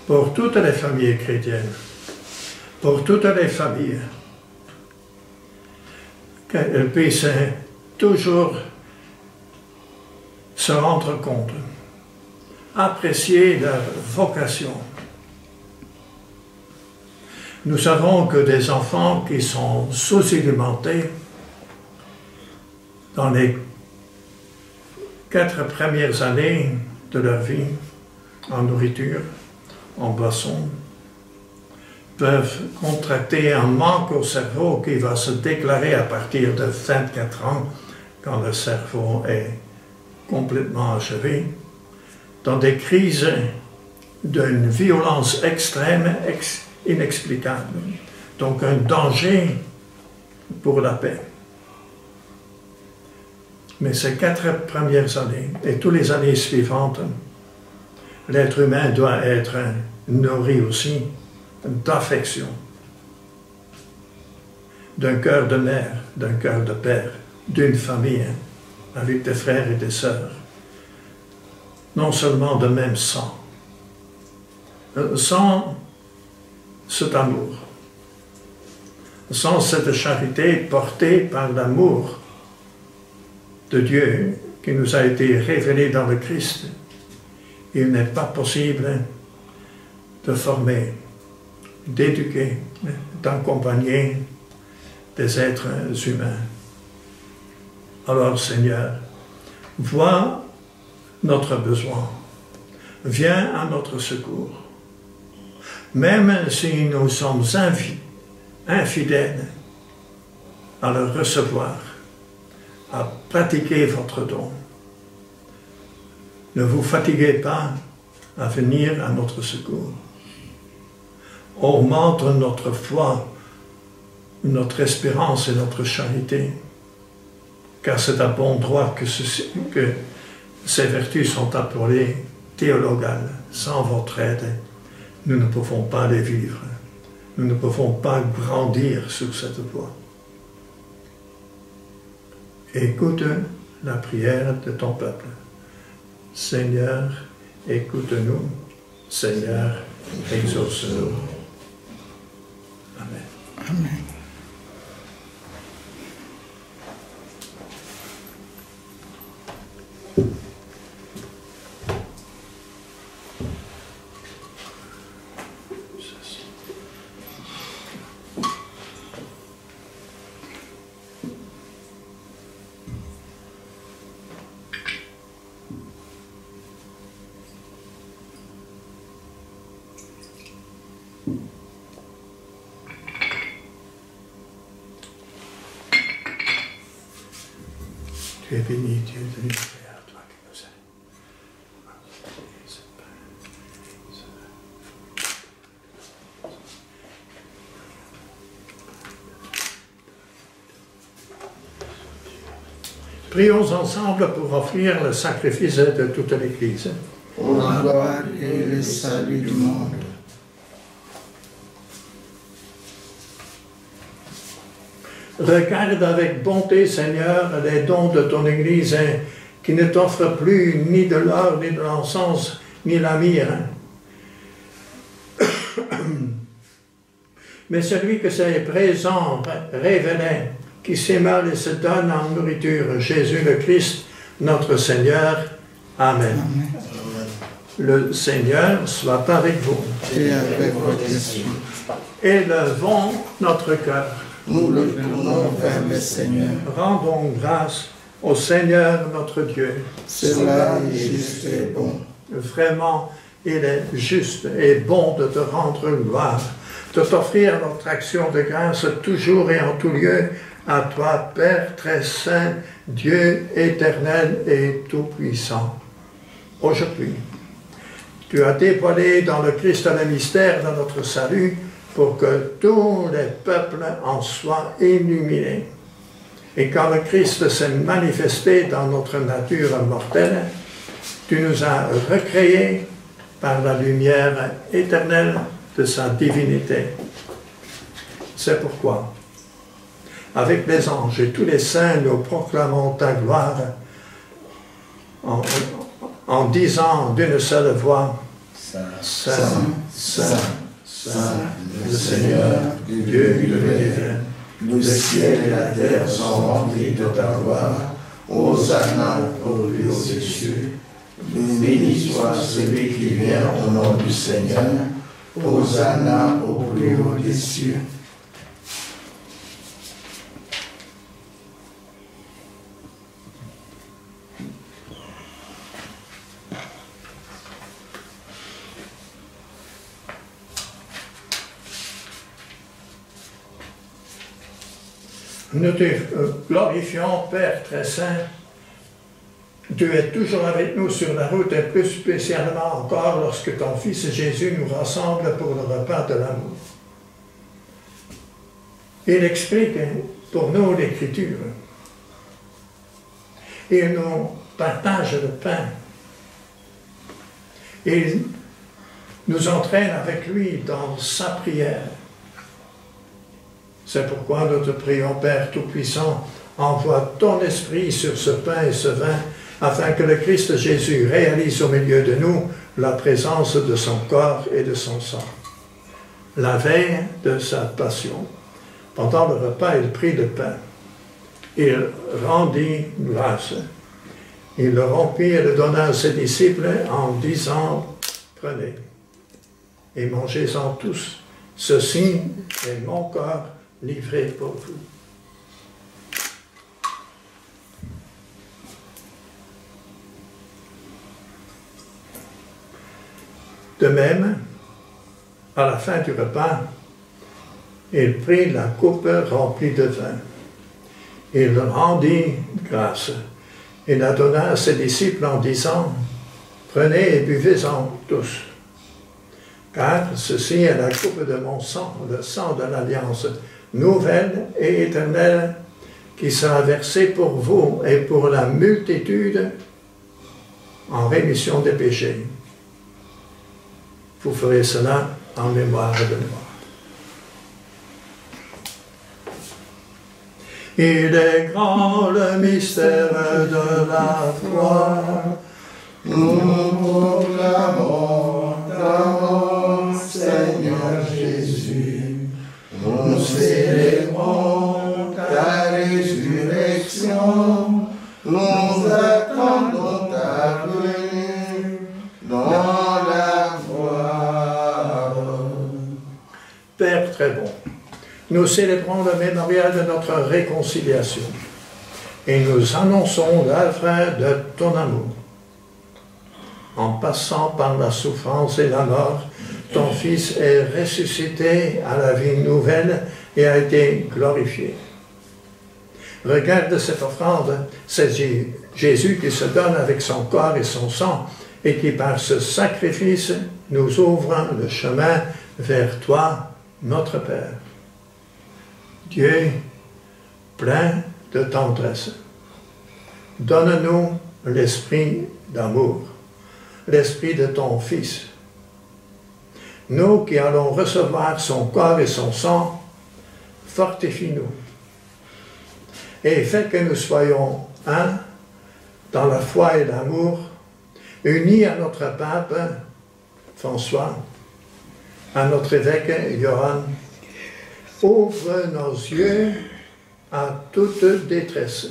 Pour toutes les familles chrétiennes, pour toutes les familles, qu'elles puissent toujours se rendre compte, apprécier leur vocation. Nous savons que des enfants qui sont sous-alimentés dans les 4 premières années de leur vie, en nourriture, en boisson, peuvent contracter un manque au cerveau qui va se déclarer à partir de 24 ans, quand le cerveau est complètement achevé, dans des crises d'une violence extrême, inexplicable. Donc un danger pour la paix. Mais ces 4 premières années et toutes les années suivantes, l'être humain doit être nourri aussi d'affection, d'un cœur de mère, d'un cœur de père, d'une famille, avec des frères et des sœurs, non seulement de même sang. Sans cet amour, sans cette charité portée par l'amour de Dieu qui nous a été révélé dans le Christ, il n'est pas possible de former, d'éduquer, d'accompagner des êtres humains. Alors Seigneur, vois notre besoin, viens à notre secours. Même si nous sommes infidèles à le recevoir, à pratiquer votre don, ne vous fatiguez pas à venir à notre secours. Augmente notre foi, notre espérance et notre charité, car c'est à bon droit que ces vertus sont appelées théologales. Sans votre aide, nous ne pouvons pas les vivre. Nous ne pouvons pas grandir sur cette voie. Écoute la prière de ton peuple. Seigneur, écoute-nous. Seigneur, exauce-nous. Amen. Amen. Tu es béni, Dieu de l'univers, toi qui nous aimes. Prions ensemble pour offrir le sacrifice de toute l'Église. Pour la gloire et le salut du monde. Regarde avec bonté, Seigneur, les dons de ton Église qui ne t'offrent plus ni de l'or, ni de l'encens, ni la myrrhe. Mais celui que ses présents révélaient, qui s'émale et se donne en nourriture, Jésus le Christ, notre Seigneur. Amen. Amen. Le Seigneur soit avec vous. Et avec votre esprit. Élevons notre cœur. Nous le tournons vers le Seigneur. Rendons grâce au Seigneur notre Dieu. Cela est juste et bon. Vraiment, il est juste et bon de te rendre gloire, de t'offrir notre action de grâce toujours et en tout lieu, à toi, Père très saint, Dieu éternel et tout-puissant. Aujourd'hui, tu as dévoilé dans le Christ le mystère de notre salut, pour que tous les peuples en soient illuminés. Et quand le Christ s'est manifesté dans notre nature mortelle, tu nous as recréés par la lumière éternelle de sa divinité. C'est pourquoi, avec les anges et tous les saints, nous proclamons ta gloire en disant d'une seule voix, Saint, Saint, Saint. Saint, le Seigneur, Dieu de l'univers, le ciel et la terre sont remplis de ta gloire. Hosanna au plus haut des cieux. Béni soit celui qui vient au nom du Seigneur. Hosanna au plus haut des cieux. Nous te glorifions, Père très saint. Tu es toujours avec nous sur la route et plus spécialement encore lorsque ton Fils Jésus nous rassemble pour le repas de l'amour. Il explique pour nous l'Écriture. Il nous partage le pain. Il nous entraîne avec lui dans sa prière. C'est pourquoi nous te prions, Père Tout-Puissant, envoie ton esprit sur ce pain et ce vin, afin que le Christ Jésus réalise au milieu de nous la présence de son corps et de son sang. La veille de sa passion, pendant le repas, il prit le pain. Il rendit grâce. Il le rompit et le donna à ses disciples en disant, « Prenez et mangez-en tous. Ceci est mon corps livré pour vous. » De même, à la fin du repas, il prit la coupe remplie de vin. Il rendit grâce et la donna à ses disciples en disant, « Prenez et buvez-en tous, car ceci est la coupe de mon sang, le sang de l'alliance nouvelle et éternelle, qui sera versée pour vous et pour la multitude en rémission des péchés. Vous ferez cela en mémoire de moi. Il est grand le mystère de la foi. Nous proclamons ta mort, Seigneur Jésus. Nous célébrons ta résurrection. Nous attendons ta venue dans la voie. Père très bon, nous célébrons le mémorial de notre réconciliation et nous annonçons l'œuvre de ton amour. En passant par la souffrance et la mort, ton Fils est ressuscité à la vie nouvelle et a été glorifié. Regarde cette offrande, c'est Jésus qui se donne avec son corps et son sang et qui par ce sacrifice nous ouvre le chemin vers toi, notre Père. Dieu, plein de tendresse, donne-nous l'esprit d'amour, l'esprit de ton Fils. Nous qui allons recevoir son corps et son sang, fortifie-nous et fais que nous soyons un dans la foi et l'amour, unis à notre pape François, à notre évêque Johann. Ouvre nos yeux à toute détresse.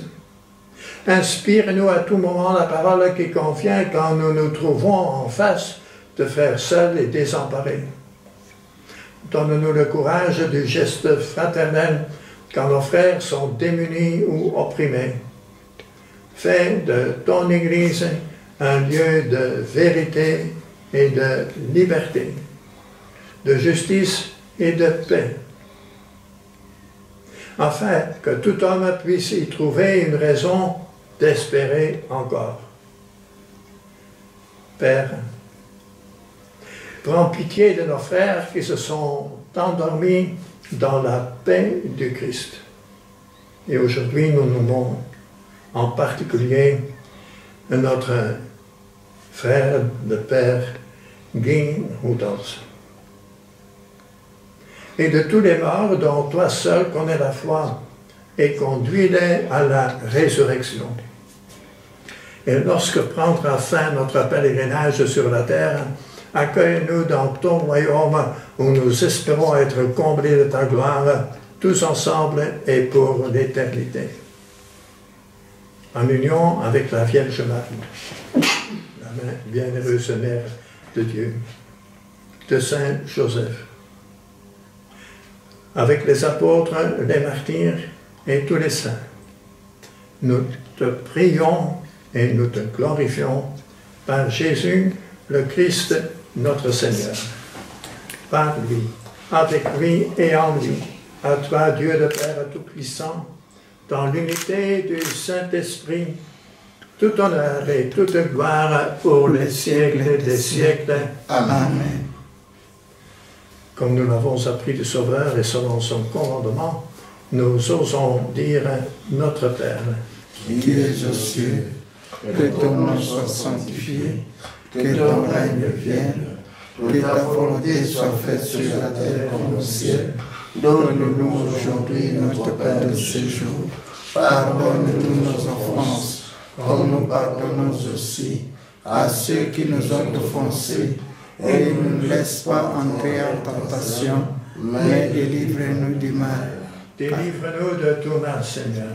Inspire-nous à tout moment la parole qui convient quand nous nous trouvons en face de frères seuls et désemparés. Donne-nous le courage du geste fraternel quand nos frères sont démunis ou opprimés. Fais de ton Église un lieu de vérité et de liberté, de justice et de paix, afin que tout homme puisse y trouver une raison d'espérer encore. Père, prends pitié de nos frères qui se sont endormis dans la paix du Christ. Et aujourd'hui, nous nommons en particulier notre frère, le Père Guy Rudolph. Et de tous les morts dont toi seul connais la foi et conduis-les à la résurrection. Et lorsque prendra fin notre pèlerinage sur la terre, accueille-nous dans ton royaume où nous espérons être comblés de ta gloire, tous ensemble et pour l'éternité. En union avec la Vierge Marie, la bienheureuse Mère de Dieu, de Saint Joseph, avec les apôtres, les martyrs et tous les saints. Nous te prions et nous te glorifions par Jésus, le Christ, notre Seigneur. Par lui, avec lui et en lui, à toi, Dieu le Père Tout-Puissant, dans l'unité du Saint-Esprit, tout honneur et toute gloire pour les siècles des siècles. Amen. Comme nous l'avons appris du Sauveur et selon son commandement, nous osons dire notre Père. Qui es aux cieux, que ton nom soit sanctifié, que ton règne vienne, que ta volonté soit faite sur la terre comme au ciel. Donne-nous aujourd'hui notre pain de ce jour. Pardonne-nous nos offenses, comme nous pardonnons aussi à ceux qui nous ont offensés. Et ne nous laisse pas entrer en tentation, mais délivre-nous du mal. Délivre-nous de tout mal, Seigneur.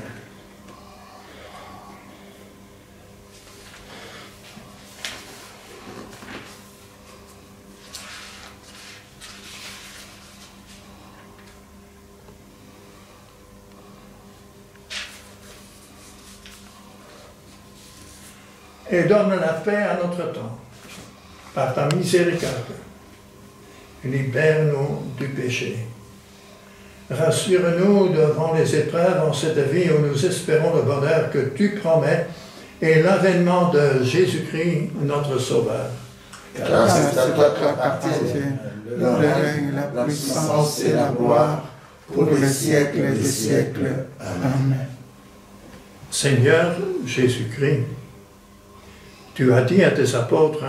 Et donne la paix à notre temps. Par ta miséricorde, libère-nous du péché. Rassure-nous devant les épreuves en cette vie où nous espérons le bonheur que tu promets et l'avènement de Jésus-Christ, notre Sauveur. Car c'est à toi qu'appartient le règne, la puissance et la gloire pour les siècles des siècles. Amen. Seigneur Jésus-Christ, Tu as dit à tes apôtres,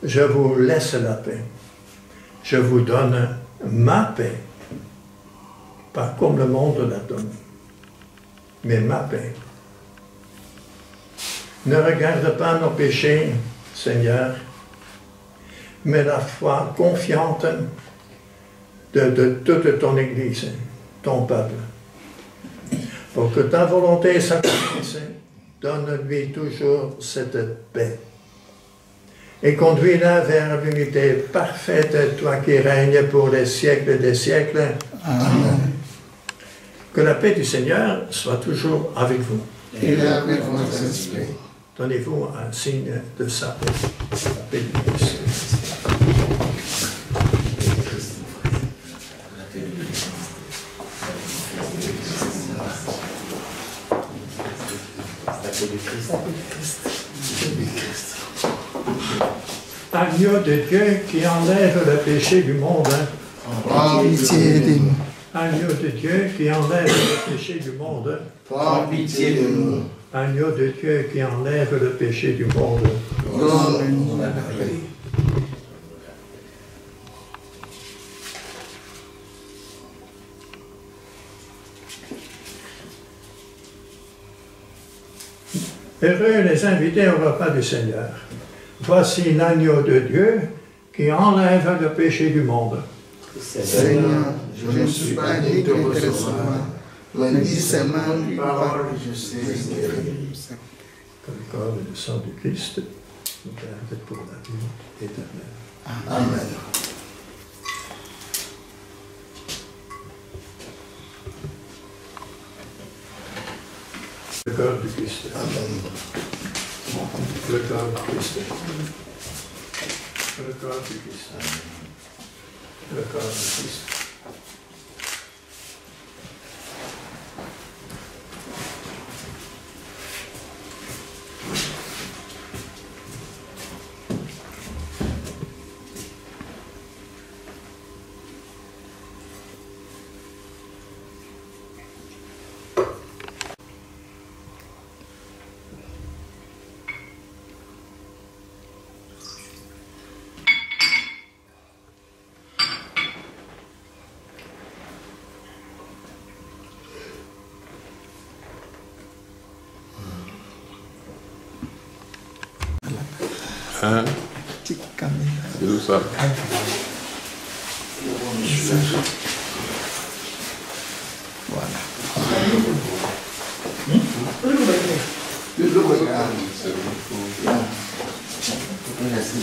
je vous laisse la paix. Je vous donne ma paix. Pas comme le monde la donne, mais ma paix. Ne regarde pas nos péchés, Seigneur, mais la foi confiante de toute ton Église, ton peuple. Pour que ta volonté s'accomplisse, donne-lui toujours cette paix. Et conduis-la vers l'unité parfaite, toi qui règnes pour les siècles des siècles. Amen. Que la paix du Seigneur soit toujours avec vous. Et avec votre esprit. Donnez-vous un signe de sa paix. La paix du Christ. Agneau de Dieu qui enlève le péché du monde. Prends pitié de nous. Agneau de Dieu qui enlève le péché du monde. Prends pitié de nous. Agneau de Dieu qui enlève le péché du monde. Donne-nous la paix. Heureux les invités au repas du Seigneur. Voici l'agneau de Dieu qui enlève le péché du monde. Seigneur, je ne suis pas digne de recevoir, mais dis seulement une parole, je sais guérir. Que le corps et le sang du Christ nous gardent pour la vie éternelle. Amen. Le corps du Christ. Amen. Le corps du Christ. Le corps du Christ. Le corps du Christ. Hein? Petite caméra. C'est où ça? Voilà. Le regard. C'est bon. Merci.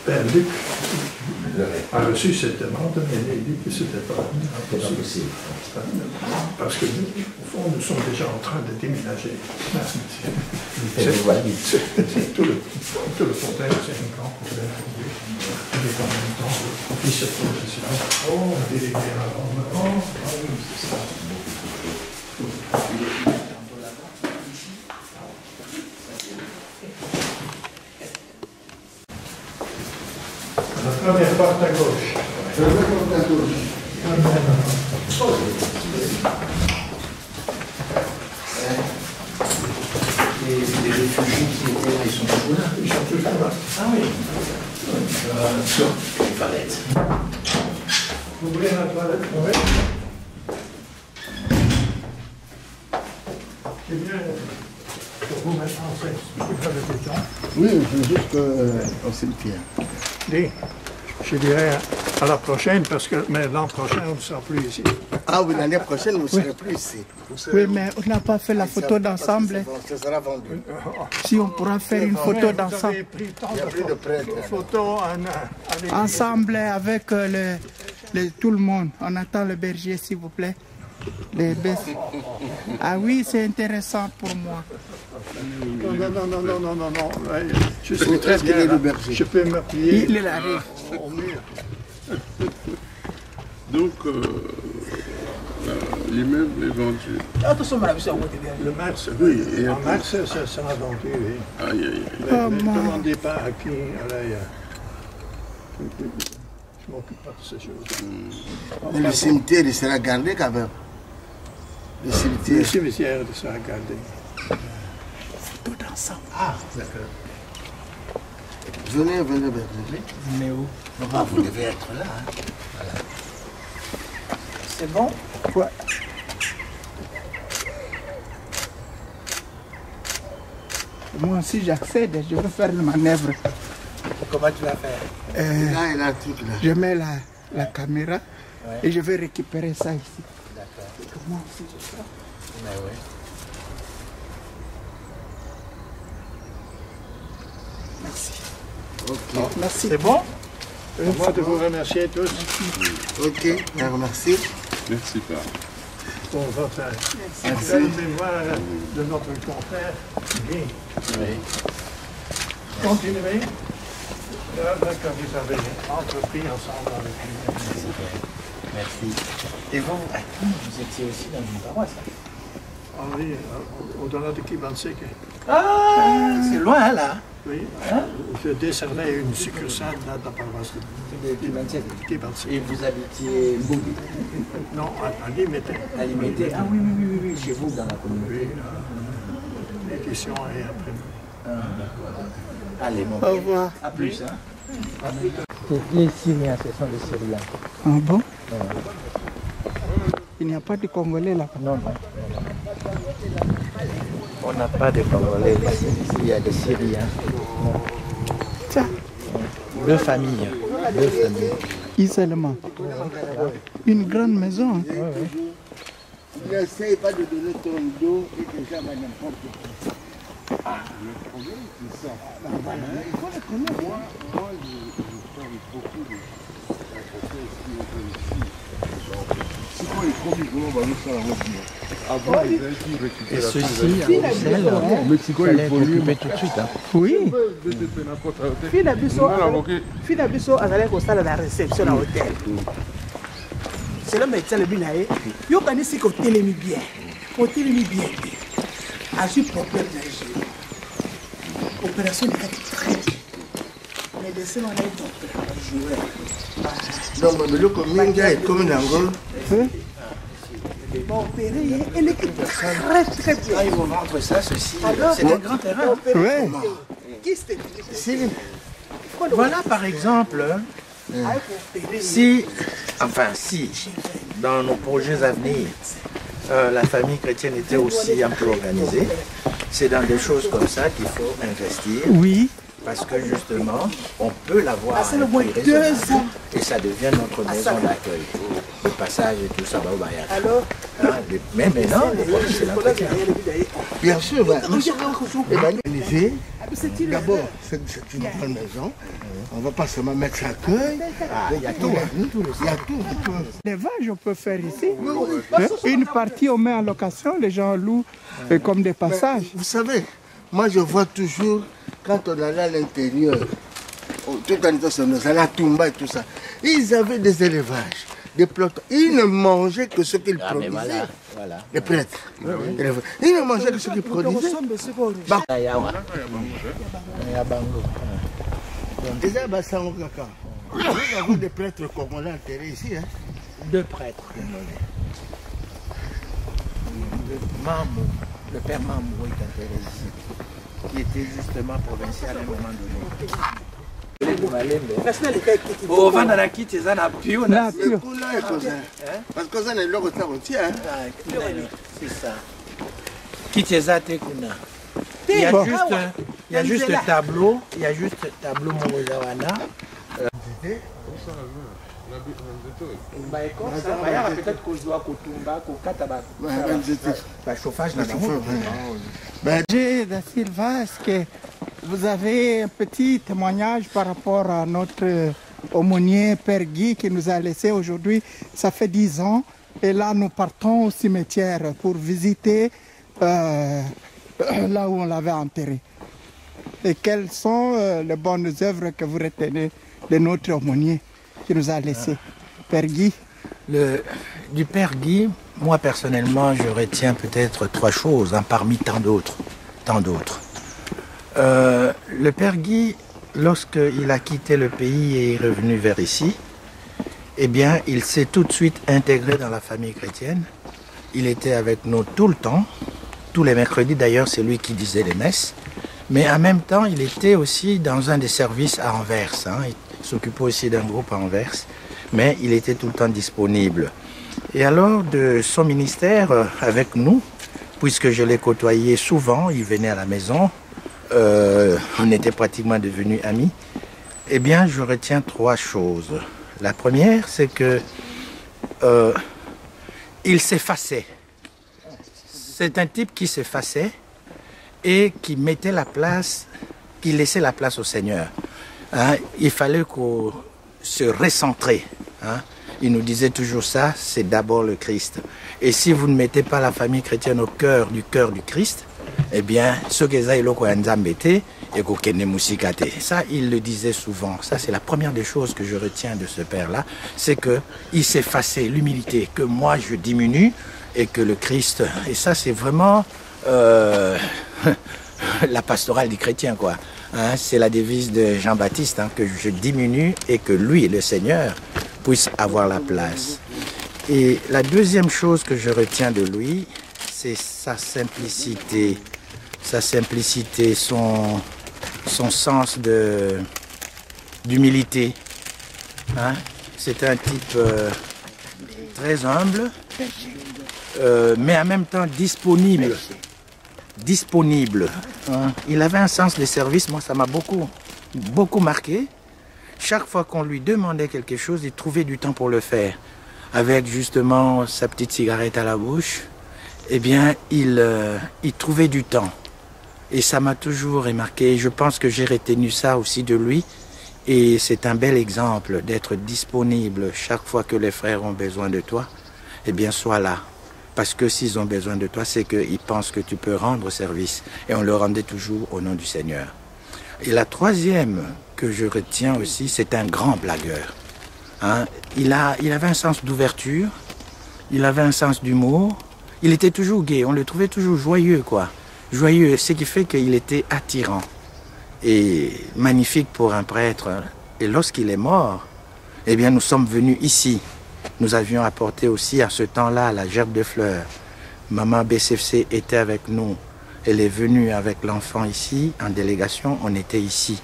Père Luc a reçu cette demande, mais il a dit que ce n'était pas possible. Parce que nous, au fond, nous sommes déjà en train de déménager. C'est tout le fontaine, c'est un grand problème pour lui. Il est en même temps le fils de profession, délégué à Rome. Oui, c'est ça. La première porte à gauche. La première porte à gauche. Les réfugiés qui étaient là, ils sont toujours là. Ils sont toujours là. Ah oui. Les palettes. Vous voulez la toilette? Oui. C'est bien. vous maintenant, c'est des questions. Oui, jusqu'au cimetière. Je dirais à la prochaine, parce que l'an prochain, on ne sera plus ici. Ah oui, l'année prochaine, vous ne serez plus ici. Oui, mais on n'a pas fait la photo d'ensemble. Ça sera vendu. Si on pourra faire une photo Vous d'ensemble. avez pris tant Il n'y a plus de prêtre. photos Ensemble avec tout le monde. On attend le berger, s'il vous plaît. Les bêtes. Ah oui, c'est intéressant pour moi. Non. Je suis très bien. Là. Je peux me plier Il arrive. au mur. Donc, l'immeuble est vendu. Le mars, Oui, et en après- mars, ça sera vendu. Oui. Aïe, aïe, aïe. Mais ne demandez pas à qui. Je m'occupe pas de ces choses. Le cimetière, il sera gardé quand même. Le Le cimetière. cimetière sera gardé. Photo d'ensemble. Ah, d'accord. Venez, berger. Mais où? Ah, vous devez être là. Hein. C'est bon? Ouais. Moi aussi j'accède, je veux faire une manœuvre. Comment tu vas faire? Là, il a un truc là. Je mets la caméra et je vais récupérer ça ici. D'accord. Moi aussi je fais. Mais oui. Merci. Ok. Merci. C'est bon? C'est moi de vous remercier tous Ok, merci. Merci, Père. pour votre belle mémoire de notre confrère Guy. Oui. Continuez l'œuvre que vous avez entrepris ensemble avec lui. Merci. Et vous, à qui vous étiez aussi dans une paroisse? Ah oui, au-delà de Kibanseke. Ah, c'est loin là. Oui, je décernais une succursale dans la paroisse de Kibanseke. Et vous habitiez Bougui, Non, à Limité. à Limité. Ah oui, chez vous dans la communauté. Oui, l'édition est après. Allez, mon Au père. revoir. À plus, hein. Les Syriens, ce sont les Syriens. Ah bon? Il n'y a pas de Congolais là. Non. On n'a pas de Congolais ici. Il y a des Syriens. Tiens, Deux familles. Deux familles. isolement. Une grande maison. Hein. N'essaye pas de donner ton dos et que les gens vont n'importe quoi. Le problème, c'est ça. Voilà, il faut le connaître. Moi, je parle beaucoup de c'est quoi les profits qu'on va nous faire la voiture? Avant, ils avaient dit récupérer. Et ceci, à Bruxelles, il fallait être occupé tout de suite. Hein. Oui. fina biso azalaki kosala na réception na hôtel selo médecin alobi na ye yokanisi ke otelemi bien te azwi problème na géo opération nekaki très bien médecin wana ye Donc, biloko mingi ekomi nango. baopéré ye eleki très bien. Ah, ils vont vendre ça, ceci. Alors, C'est un grand terrain. Oui. Voilà, par exemple, si, dans nos projets à venir, la famille chrétienne était aussi un peu organisée, c'est dans des choses comme ça qu'il faut investir. Oui. Parce que justement, on peut l'avoir c'est le moins 2 ans. et ça devient notre maison d'accueil. Le passage et tout ça va au baillage. Alors, Mais maintenant, c'est l'entretien. Bien sûr, d'abord, c'est une bonne maison. On ne va pas seulement mettre l'accueil. Il y a tout. Il y a tout. Les vaches, on peut faire ici. Hein? Une partie, on met en location, les gens louent comme des passages. Vous savez, moi je vois toujours, quand on allait à l'intérieur, tout en étant sur nos à Tumba et tout ça, ils avaient des élevages, des peloton. Ils ne mangeaient que ce qu'ils produisaient. Voilà. Les prêtres. Ils ne mangeaient que ce qu'ils produisaient. Déjà, Bassango Kaka. Nous avons des prêtres congolais enterrés ici. Hein. 2 prêtres congolais. Le père Mamou est enterré ici, qui était justement provincial à un moment donné. Parce que ça n'est pas C'est ça. Qui t'es à Tekuna? Il y a Bon. juste le tableau. Il y a juste le tableau Momozawana. Berger da Silva, est-ce que vous avez un petit témoignage par rapport à notre aumônier Père Guy qui nous a laissé aujourd'hui? Ça fait 10 ans et là nous partons au cimetière pour visiter là où on l'avait enterré. Et quelles sont les bonnes œuvres que vous retenez de notre aumônier qui nous a laissé, Père Guy? Du Père Guy, moi personnellement, je retiens peut-être 3 choses, hein, parmi tant d'autres. Le Père Guy, lorsqu'il a quitté le pays et est revenu vers ici, eh bien, il s'est tout de suite intégré dans la famille chrétienne. Il était avec nous tout le temps, tous les mercredis d'ailleurs, c'est lui qui disait les messes. Mais en même temps, il était aussi dans un des services à Anvers. Hein. Il s'occupait aussi d'un groupe à Anvers, mais il était tout le temps disponible. Et alors, de son ministère avec nous, puisque je l'ai côtoyé souvent, il venait à la maison, on était pratiquement devenus amis, eh bien, je retiens 3 choses. La première, c'est que il s'effaçait. C'est un type qui s'effaçait et qui mettait la place, qui laissait la place au Seigneur. Hein, il fallait qu'on se recentrer. Hein. Il nous disait toujours ça, c'est d'abord le Christ. Et si vous ne mettez pas la famille chrétienne au cœur du Christ, eh bien, ce que ça ça, il le disait souvent. Ça, c'est la première des choses que je retiens de ce père-là, c'est qu'il s'effaçait, l'humilité, que moi je diminue et que le Christ, et ça c'est vraiment la pastorale du chrétien, quoi. Hein, c'est la devise de Jean-Baptiste, hein, que je diminue et que lui, le Seigneur, puisse avoir la place. Et la deuxième chose que je retiens de lui, c'est sa simplicité, son sens d'humilité. Hein? C'est un type très humble, mais en même temps disponible. Hein? Il avait un sens de service, moi ça m'a beaucoup marqué. Chaque fois qu'on lui demandait quelque chose, il trouvait du temps pour le faire. Avec justement sa petite cigarette à la bouche, eh bien, il trouvait du temps. Et ça m'a toujours remarqué. Je pense que j'ai retenu ça aussi de lui. Et c'est un bel exemple d'être disponible chaque fois que les frères ont besoin de toi. Eh bien, sois là. Parce que s'ils ont besoin de toi, c'est qu'ils pensent que tu peux rendre service. Et on le rendait toujours au nom du Seigneur. Et la troisième que je retiens aussi, c'est un grand blagueur. Hein? Il avait un sens d'ouverture, il avait un sens d'humour, il était toujours gai, on le trouvait toujours joyeux, quoi. Joyeux, ce qui fait qu'il était attirant et magnifique pour un prêtre. Et lorsqu'il est mort, eh bien nous sommes venus ici. Nous avions apporté aussi à ce temps-là la gerbe de fleurs. Maman BCFC était avec nous. Elle est venue avec l'enfant ici, en délégation, on était ici.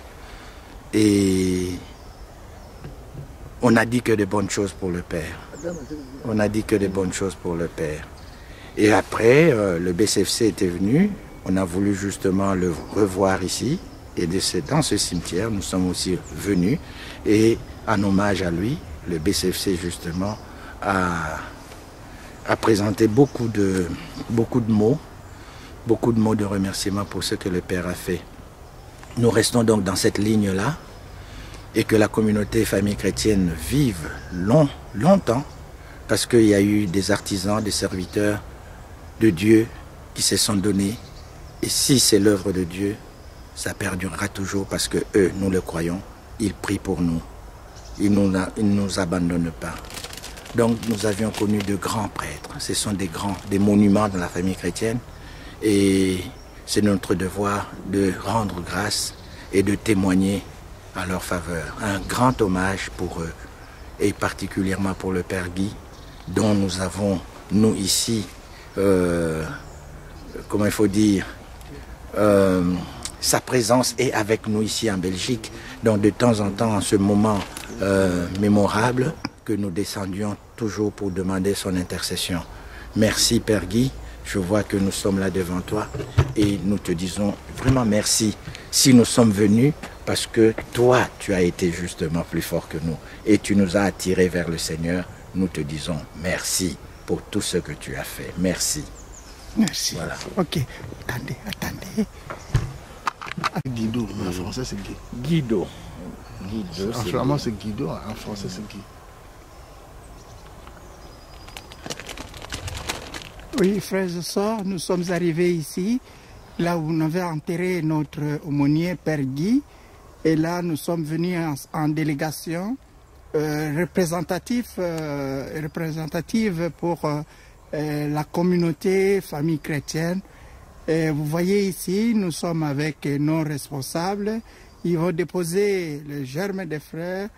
Et on n'a dit que de bonnes choses pour le Père. On a dit que de bonnes choses pour le Père. Et après, le BCFC était venu, on a voulu justement le revoir ici. Et dans ce cimetière, nous sommes aussi venus. Et en hommage à lui, le BCFC justement a présenté beaucoup de mots de remerciements pour ce que le Père a fait. Nous restons donc dans cette ligne-là et que la communauté famille chrétienne vive longtemps, parce qu'il y a eu des artisans, des serviteurs de Dieu qui se sont donnés. Et si c'est l'œuvre de Dieu, ça perdurera toujours parce que eux, nous le croyons, ils prient pour nous. Ils ne nous abandonnent pas. Donc nous avions connu de grands prêtres. Ce sont des monuments dans la famille chrétienne. Et c'est notre devoir de rendre grâce et de témoigner à leur faveur. Un grand hommage pour eux, et particulièrement pour le Père Guy, dont nous avons, nous ici, comment il faut dire, sa présence est avec nous ici en Belgique. Donc de temps en temps, en ce moment mémorable, que nous descendions toujours pour demander son intercession. Merci Père Guy. je vois que nous sommes là devant toi et nous te disons vraiment merci si nous sommes venus parce que toi, tu as été justement plus fort que nous et tu nous as attirés vers le Seigneur. Nous te disons merci pour tout ce que tu as fait. Merci. Merci. Voilà. Ok. Attendez. Guido, mais en français c'est Guy. Guido. En flamand c'est Guido, en français c'est Guy. Oui, frères et sœurs, nous sommes arrivés ici, là où on avait enterré notre aumônier Père Guy. Et là, nous sommes venus en délégation représentative pour la communauté famille chrétienne. Et vous voyez ici, nous sommes avec nos responsables. Ils vont déposer le germe des frères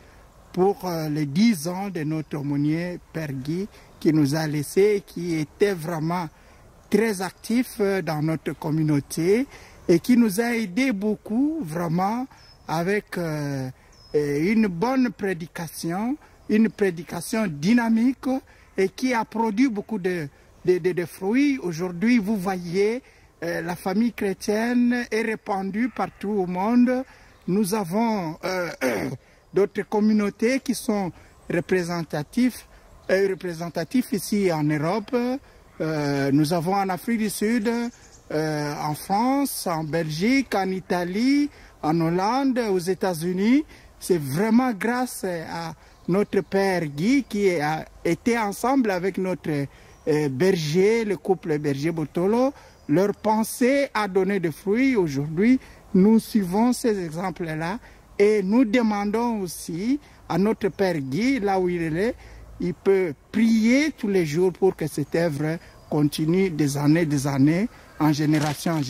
pour les 10 ans de notre aumônier Père Guy qui nous a laissé, qui était vraiment très actif dans notre communauté et qui nous a aidé beaucoup vraiment avec une bonne prédication, une prédication dynamique et qui a produit beaucoup de fruits. Aujourd'hui, vous voyez, la famille chrétienne est répandue partout au monde. Nous avons d'autres communautés qui sont représentatives ici en Europe. Nous avons en Afrique du Sud, en France, en Belgique, en Italie, en Hollande, aux États-Unis. C'est vraiment grâce à notre Père Guy qui a été ensemble avec notre berger, le couple berger Botolo. Leur pensée a donné des fruits. Aujourd'hui, nous suivons ces exemples-là et nous demandons aussi à notre Père Guy, là où il est, il peut prier tous les jours pour que cette œuvre continue des années, en génération.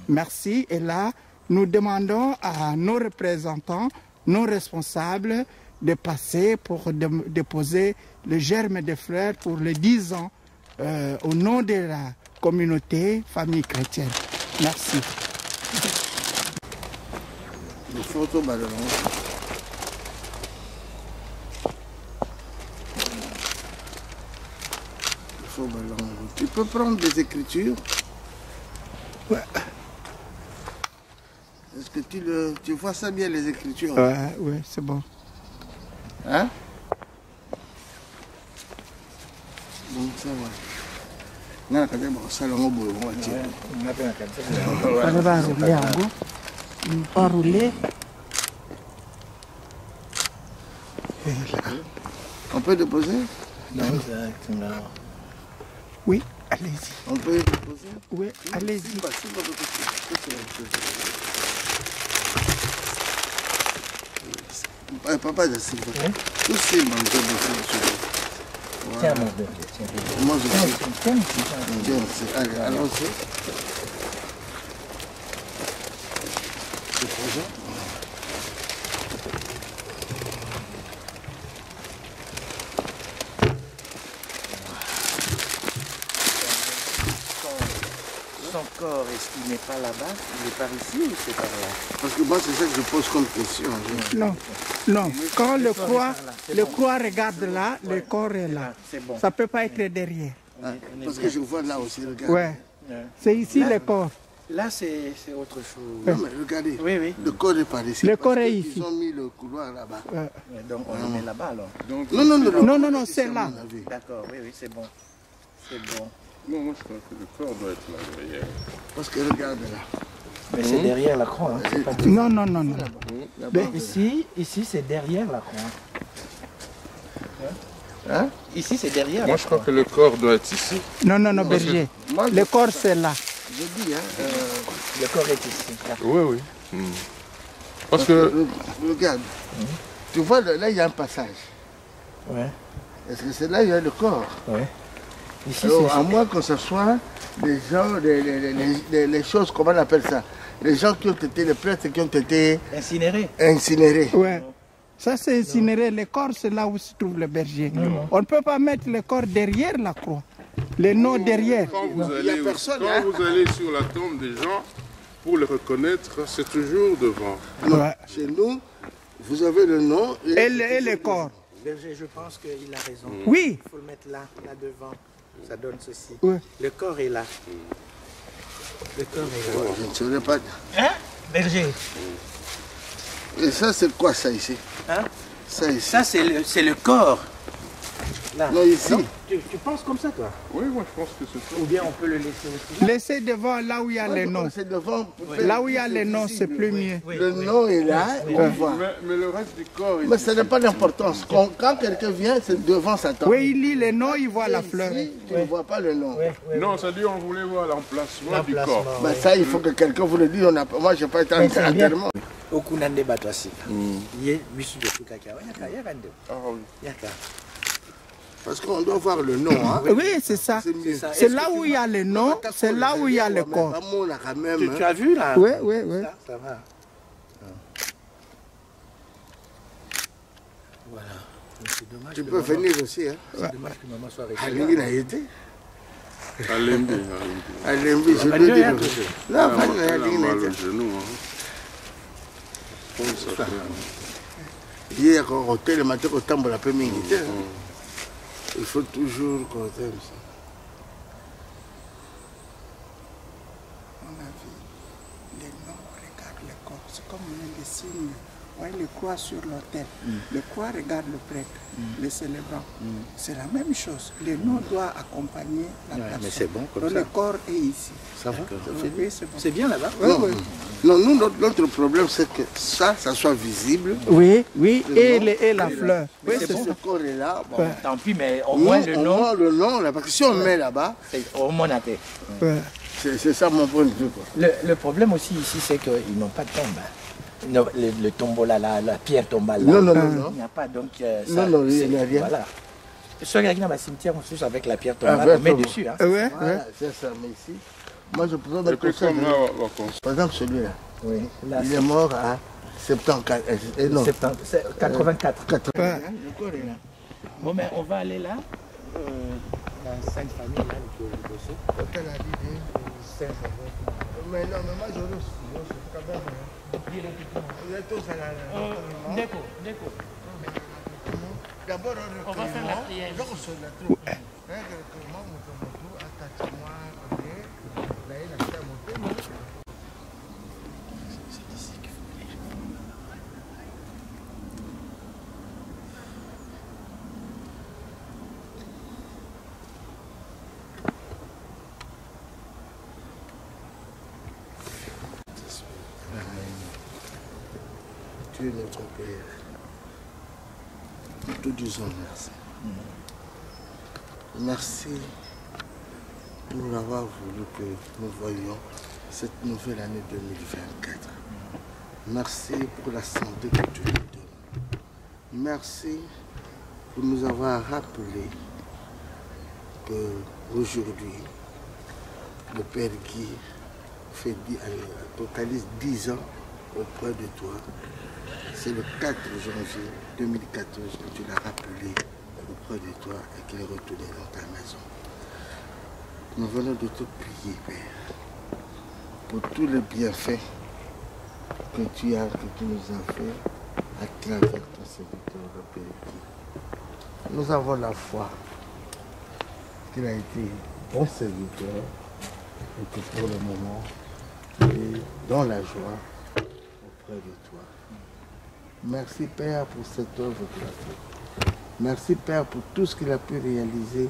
Merci. Et là, nous demandons à nos représentants, nos responsables, de passer pour déposer le germe des fleurs pour les 10 ans au nom de la communauté famille chrétienne. Merci. Le photo ballon. Tu peux prendre des écritures? Ouais. Est-ce que tu vois ça bien, les écritures? Oui, c'est bon. Hein? Donc ça va. Non, quand même, ça va rouler. Ça va rouler en haut. On va rouler. On peut déposer? Non, exactement. Oui, allez-y. On peut déposer? Oui, allez-y. Papa, je sais pas. Tout c'est mon Dieu. Tiens, mon Dieu. Moi, je sais. Tiens, allez, allons-y. Déposons. Son corps, est-ce qu'il n'est pas là-bas? Il est par ici ou c'est par là? Parce que moi, c'est ça que je pose comme question. Non. Quand le croix regarde là, le corps est là. Bon. Ça ne peut pas être derrière. Parce que je vois là aussi, regarde. Ouais. C'est ici là, le corps. Là, c'est autre chose. Non, mais regardez. Oui. Le corps est par ici. Le corps est ici. Ils ont mis le couloir là-bas. Donc, on le met là-bas, alors. Non, c'est là. D'accord, oui, c'est bon. C'est bon. Non, moi je crois que le corps doit être là derrière. Parce que regarde là. Mais c'est derrière la croix. Hein, c'est pas... Non. Ici, c'est derrière la croix. Hein? Ici, c'est derrière. Moi je crois que le corps doit être ici. Non, berger. Le corps, c'est là. Je dis, hein. Le corps est ici. Oui. Parce que... Regarde. Tu vois, là, il y a un passage. Ouais. Est-ce que c'est là il y a le corps? Ouais. Ici, alors, à moins que ce soit les gens, les choses, comment on appelle ça? Les gens qui ont été, les prêtres qui ont été incinérés. Ouais. Ça, c'est incinéré. Le corps, c'est là où se trouve le berger. On ne peut pas mettre le corps derrière la croix. Les noms derrière. Quand vous allez sur la tombe des gens, pour le reconnaître, c'est toujours devant. Ouais. Chez nous, vous avez le nom et le corps. Berger, je pense qu'il a raison. Oui. Il faut le mettre là devant. ça donne ceci. Ouais. Le corps est là. Le corps est là. Je ne saurais pas. Hein, berger? Et ça, c'est quoi ça ici? Hein? Ça ici. Ça, c'est le corps. Là. Non, ici. Non, tu penses comme ça, toi? Oui, moi je pense que c'est ça. Ou bien on peut le laisser aussi. Laissez devant là où il y a les noms. C'est devant. Là où il y a les noms, c'est plus mieux. Le nom est là, on voit. Mais le reste du corps... Mais ça n'a pas d'importance. Quand quelqu'un vient, c'est devant sa table. Oui, il lit les noms, il voit la fleur. Ici, tu ne vois pas le nom. Non, ça dit on voulait voir l'emplacement du corps. Ben, ça, il faut que quelqu'un vous le dise. Moi, je n'ai pas été enterrement. Okunande batwasi. Yé, bisu de tukaka. Yaka. Ah oui. Yaka. Parce qu'on doit voir le nom. Hein. Oui, c'est ça. C'est là où il y a les noms, c'est là où il y a le corps. Tu as vu là? Oui. Ça va. Voilà. C'est dommage. Tu peux venir aussi. Hein. C'est dommage que maman soit restée. Alingi n'a été. Alembi. Alembi, je le dis. Là, Alingi n'a été. Le genou. Hier, au hôtel, le matin, au temple, la première minute. Il faut toujours qu'on aime ça. On a vu les noms, regarde le corps. C'est comme un signe. Ouais, les croix sur l'autel. Les croix regardent le prêtre, les célébrants. C'est la même chose. Les noms doivent accompagner la personne. Mais c'est bon comme donc ça. le corps est ici. Ça va? Oui, c'est bon. C'est bien là-bas? Non, nous, notre problème, c'est que ça soit visible. Oui, et la fleur. Oui, c'est Ce ça. corps est là. Bon. Tant pis, mais au moins le nom. Au moins le nom, là, parce que si on met là-bas, Au moins la tête. c'est ça mon point de vue. Quoi. Le problème aussi ici, c'est qu'ils n'ont pas de tombe. Non, le tombeau là, la pierre tombale là. Non. Il n'y a pas, donc Non, il n'y a rien. Voilà. Ceux qui dans le cimetière, on suce avec la pierre tombale, on met dessus. Hein. Voilà, c'est ça, mais ici, moi je pourrais mettre comme ça. Par exemple, celui-là, Oui, là, il est mort à 74. Non, 84. 80. Le corps est là. Bon, mais on va aller là. La Sainte Famille, là, le dossier. Mais non, mais moi je reste quand même. D'abord, on va faire la prière. Tu es notre Père. Nous te disons merci. Merci pour avoir voulu que nous voyions cette nouvelle année 2024. Merci pour la santé que tu nous donnes. Merci pour nous avoir rappelé qu'aujourd'hui, le Père Guy totalise 10 ans auprès de toi. C'est le 4 janvier 2014 que tu l'as rappelé auprès de toi et qu'il est retourné dans ta maison. Nous venons de te prier, Père, pour tous les bienfaits que tu nous as fait à travers ton serviteur, le Père Guy. Nous avons la foi qu'il a été bon serviteur et que pour le moment, il est dans la joie auprès de toi. Merci Père pour cette œuvre que tu as faite. Merci Père pour tout ce qu'il a pu réaliser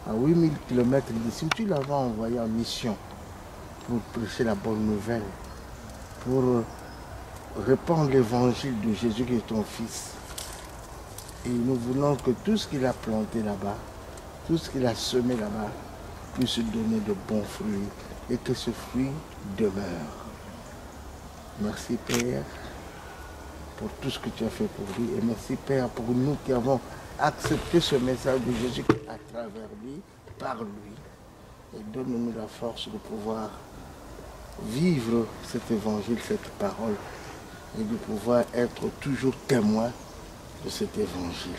à 8000 km d'ici. Tu l'avais envoyé en mission pour prêcher la bonne nouvelle, pour répandre l'évangile de Jésus qui est ton Fils. Et nous voulons que tout ce qu'il a planté là-bas, tout ce qu'il a semé là-bas, puisse donner de bons fruits et que ce fruit demeure. Merci Père pour tout ce que tu as fait pour lui. Et merci Père pour nous qui avons accepté ce message de Jésus à travers lui, par lui. Et donne-nous la force de pouvoir vivre cet évangile, cette parole, et de pouvoir être toujours témoin de cet évangile.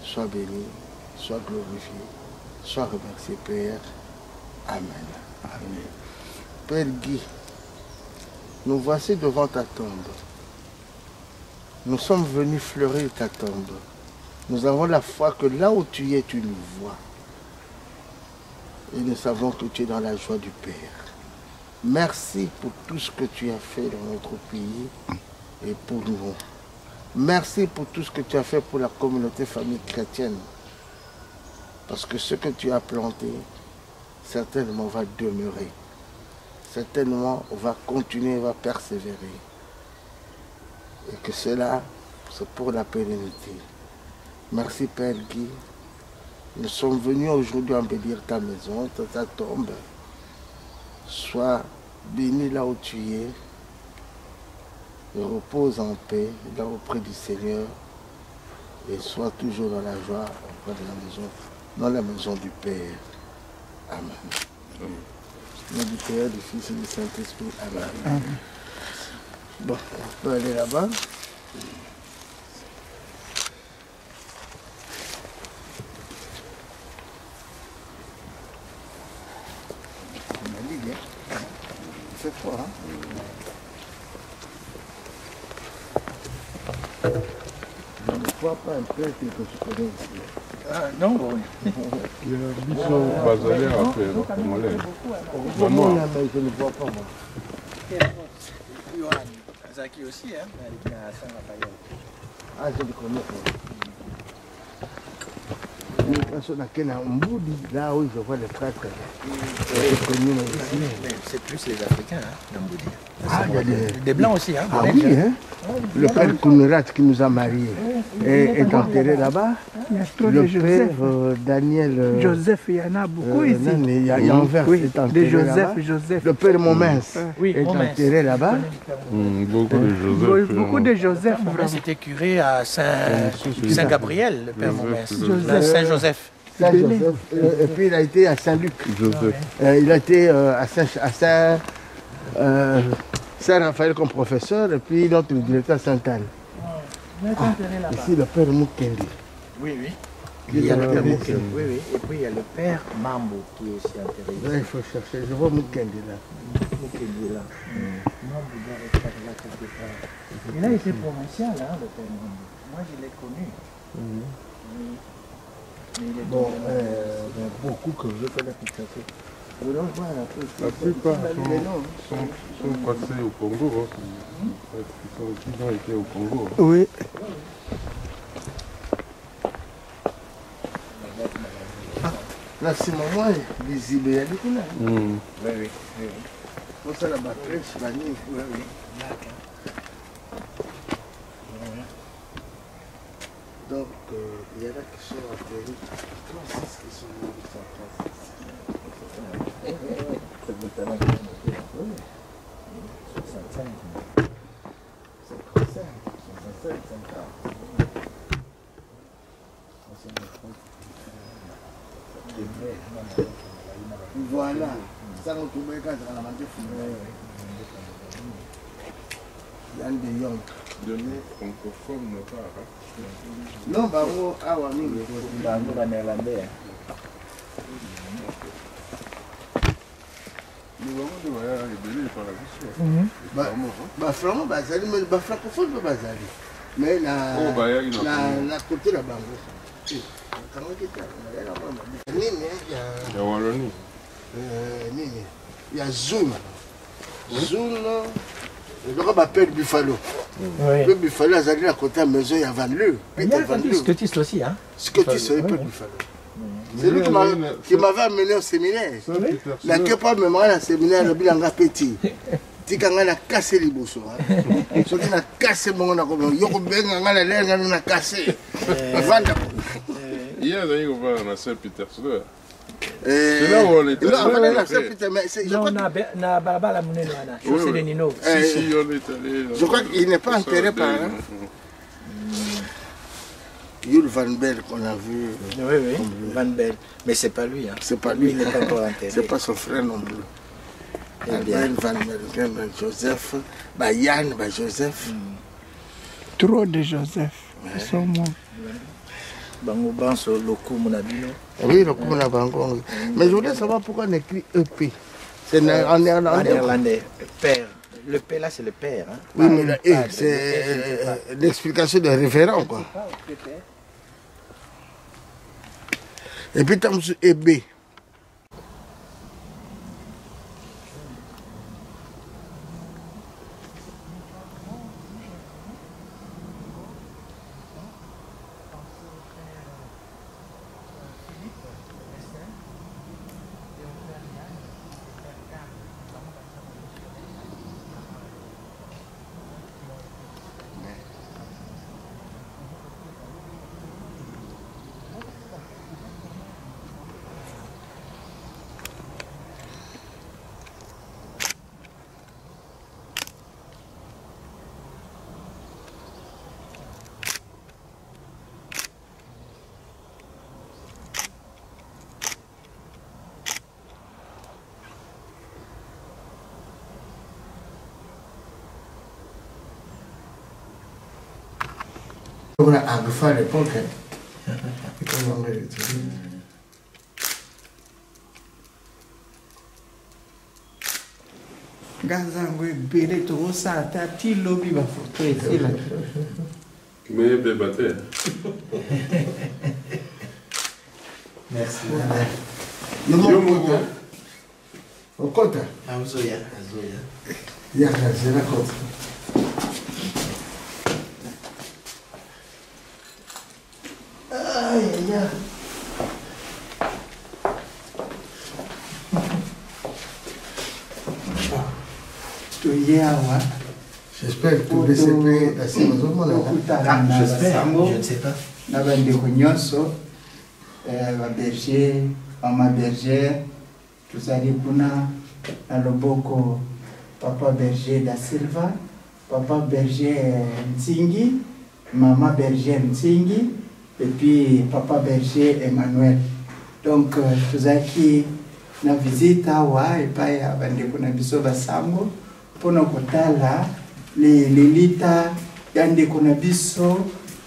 Sois béni, sois glorifié, sois remercié Père. Amen. Amen. Père Guy, nous voici devant ta tombe. Nous sommes venus fleurir ta tombe. Nous avons la foi que là où tu es, tu nous vois. Et nous savons que tu es dans la joie du Père. Merci pour tout ce que tu as fait dans notre pays et pour nous. Merci pour tout ce que tu as fait pour la communauté famille chrétienne. Parce que ce que tu as planté, certainement va demeurer. Certainement va continuer, va persévérer. Et que cela, c'est pour la pérennité. Merci Père Guy. Nous sommes venus aujourd'hui embellir ta maison, ta tombe. Sois béni là où tu es. Et repose en paix là auprès du Seigneur. Et sois toujours dans la joie auprès de la maison, dans la maison du Père. Amen. Au nom du Père, du Fils et du Saint-Esprit. Amen. Amen. Bon, on peut aller là-bas. C'est fort, hein? Je ne vois pas un peu que tu connais ici. Ah, non, bon. Il y a un biseau basalé à faire. Comment là, mais je ne vois pas, moi. Zaki aussi, hein? Ah, je le connais pas. Une personne à qui là où je vois les prêtres. C'est plus les Africains, hein, Mboudi. Ah, il y a des Blancs aussi, hein? Ah oui, hein? Le père Koumirat qui nous a mariés est enterré là-bas. Il y a trop Le de Joseph. père Daniel. Joseph, il y en a beaucoup ici. Il y a Anvers qui est enterré là-bas. Joseph. Le père Momens est enterré là-bas. Beaucoup de Joseph. Beaucoup de Joseph, vraiment. C'était curé à Saint-Gabriel, le père Momens. Saint-Joseph. Saint-Joseph. Et puis il a été à Saint-Luc. Joseph. Il a été à Saint-Raphaël comme professeur et puis notre directeur à Sainte-Anne. Ici le père Mukendi. Oui, oui. Il y a le père Mukendi. Oui, oui. Et puis il y a le père Mambo qui est aussi enterré. Là, il faut chercher. Je vois Mukendi là. Mukendi là. Mambo doit être là quelque part. Il a été provincial, hein, le père Mambo. Moi, je l'ai connu. Bon, beaucoup que je connais tout à fait. La plupart sont passés au Congo. Ils ont été au Congo. Oui. Là, c'est moi, visible. Il y a des couleurs. Oui, oui. Pour ça, la batterie, c'est la nuit. Oui, oui. Donc, il y en a qui sont enterrés. Comment est-ce qu'ils sont en place? Voilà, ça nous trouve quand on a mangé Yann de Young. De nous, francophones, ne pas. Non, bah, on a un ami. néerlandais. Nous avons des voyages rébellés par la mission. Bah, franchement, Bazali, mais bah, francophone, pas Bazali. Mais la côté là bas. Il y a Wallonie. Il y a Zoun. Zoun, le gars m'appelle Buffalo. Le Buffalo, il a à côté de la maison, il y a Van Leu. Il y a Scottis aussi, hein? Scottis, c'est un peu Buffalo. C'est lui qui m'avait amené au séminaire. Il n'a que pas me marié au séminaire, le bilan petit. Tikanga na cassé les bossos. Ce qui a cassé mon accord. Yoko benga na lenga na cassé. Vanda. Hier, on va à Saint-Pétersbourg. C'est là où on était. Là, on est à Saint-Pétersbourg. Non, na Balabala Mounelwana. Chaussée de Nino. Si, on est allé. Je crois qu'il n'est pas enterré par. Yul Van Bell qu'on a vu. Oui, oui, Van Bell. Mais c'est pas lui. Hein. C'est pas lui. Il n'est pas encore enterré. C'est pas son frère non plus. Albert Van Bell, Joseph, Yann, Joseph. Trop de Joseph. Ils sont morts. Bango Banso, Loku Monabino. Oui, Loku Monabango. Mais je voulais savoir pourquoi on écrit EP. C'est en néerlandais. En néerlandais. Père. Le P là, c'est le père. Hein. Oui, mais le E, c'est l'explication des référents, quoi. Et puis, tu as Ebe. On a Agfa à l'époque. Gazango ebele tokosala ta ti lobi bafoto esila. Mais débattre. Merci. Yo moko. Okota. Azoya. Ya kazi na kota. J'espère que tout le CP est assez bon. J'espère, je ne sais pas. Nabandeko nyonso, baberger, mama berger, tozali kuna na loboko papa berger da Silva, papa berger Ntingi, mama berger Ntingi, et puis papa berger Emmanuel. Donc tozaki na visite awa epai ya bandeko na biso basango mpona kotala lelita ya ndeko na biso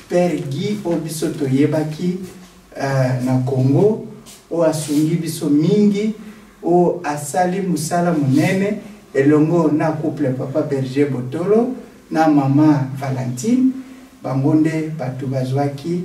Père Guy o biso toyebaki na Congo o asungi biso mingi o asali musala munene elongo na couple papa Berger Botolo na mama Valentine bangonde batu bazwaki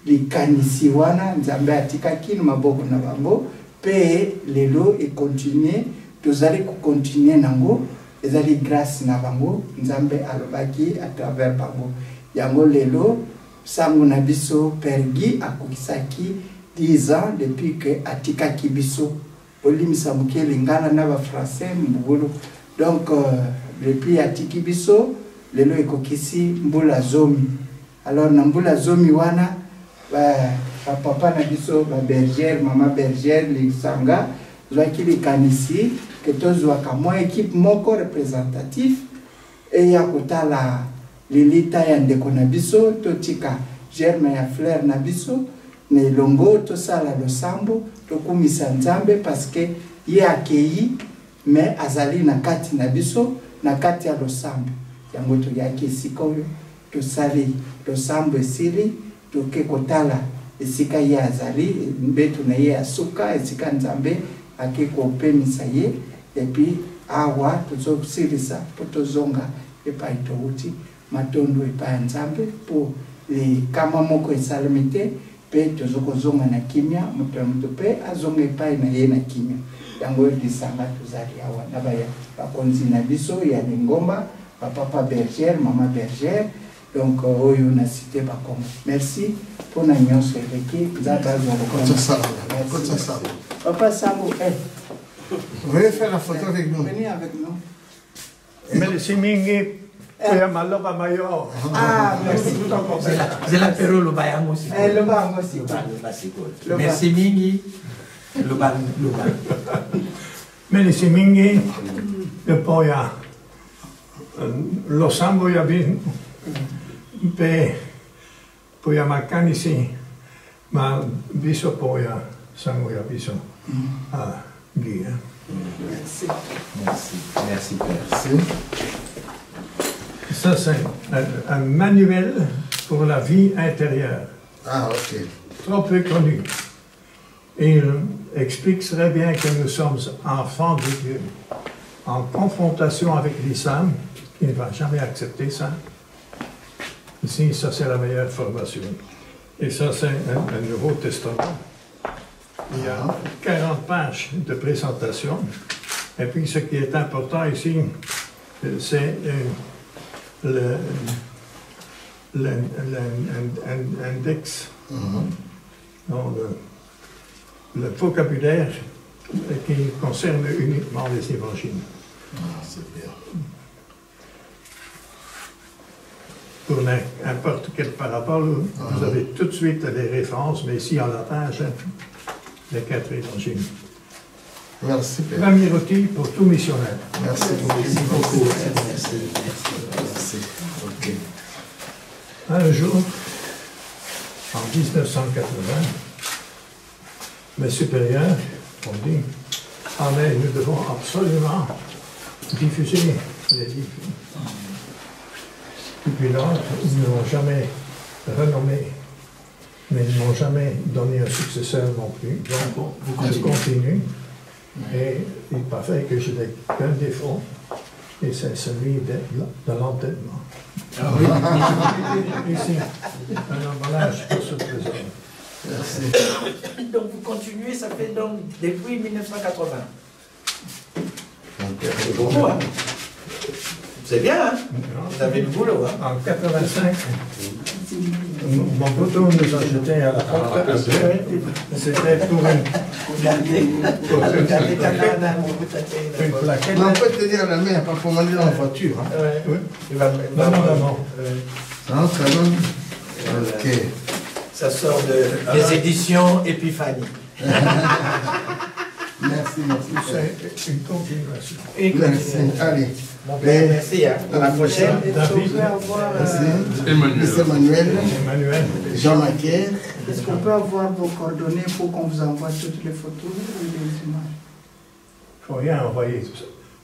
likanisi wana nzambe atikaki na maboko na bango pe lelo e continuer tozali ko continuer nango ezali grâce na bango nzambe alobaki à travers bango yango lelo sango na biso Père Guy akokisaki 10 ans depuis que atikaki biso olimisa muke lingala na ba français mbulu donc depuis atiki biso lelo ekokisi mbula zomi alors na mbula zomi wana papa na biso ba berger mama berger lisanga zwaki likanisi que tozwaka mwa équipe moko représentatif et ya kotala lilita ya ndeko na biso totika germe ya fleur na biso na elongo tosala losambo tokumisa nzambe parce que ye akei mais azali na kati na biso na kati ya losambo yango toyaki esika oyo tosali losambo esili toke kotala esika ye azali mbeto na ye asuka esika nzambe ake kopemisa ye et puis awa tozosilisa po tozonga epai touti matondo epai nzambe po kama moko esalemi te pe tozokozonga na kimia moto ya moto pe azonga epai na ye na kimia yango lisanga tozali awa na bakonzi na biso ya lingomba papa berger mama berger donc oyo na cité bakongo merci pour na nyonso eleki nzambe azwa papa Sambo Venez faire la photo avec nous. Venez avec nous. Mais c'est mingi. Ah, merci. C'est l'apéro le bayango aussi. Le bayango aussi. Merci mingi. Le bal. Mais c'est mingi. Le poya. Lo sambo ya bin. Pe poya makan ici. Ma biso poya sango ya biso. Ah, Guy. Merci. Merci Père. Merci. Ça, c'est un manuel pour la vie intérieure. Ah, ok. Trop peu connu. Il explique très bien que nous sommes enfants de Dieu, en confrontation avec l'islam, qui ne va jamais accepter ça. Ici, ça c'est la meilleure formation. Et ça, c'est un Nouveau Testament. Il y a 40 pages de présentation. Et puis ce qui est important ici, c'est l'index, le vocabulaire qui concerne uniquement les évangiles. C'est bien. Pour n'importe quelle parabole, vous avez tout de suite les références, mais ici en la page, les 4 évangiles. Merci, Père. Premier outil pour tout missionnaire. Merci beaucoup. Merci. Ok. Un jour, en 1980, mes supérieurs ont dit « Ah mais nous devons absolument diffuser les livres. » Depuis lors, ils ne m'ont jamais renommé, mais ils ne m'ont jamais donné un successeur non plus. Donc, je continue. Et il paraît que je n'ai qu'un défaut, et c'est celui de l'entêtement. Ah oui. Ici, un emballage pour ce trésor. Merci. Donc vous continuez, ça fait donc depuis 1980. C'est beau, hein? C'est bien, hein? Vous avez du boulot, hein? En 85, mon poteau nous a jeté à la porte. C'était pour une plaquette. Mais on peut te dire à la main, pas pour m'amener dans la voiture. Hein. Oui. Non. Non, très bien. Ok. Ça sort des éditions Épiphanie. Merci. C'est une continuation. Merci. Allez. Mon père, merci. Hein. À la prochaine. David. Merci. Emmanuel. Jean-Macaire. Est-ce qu'on peut avoir vos coordonnées pour qu'on vous envoie toutes les photos ou les images? Il ne faut rien envoyer.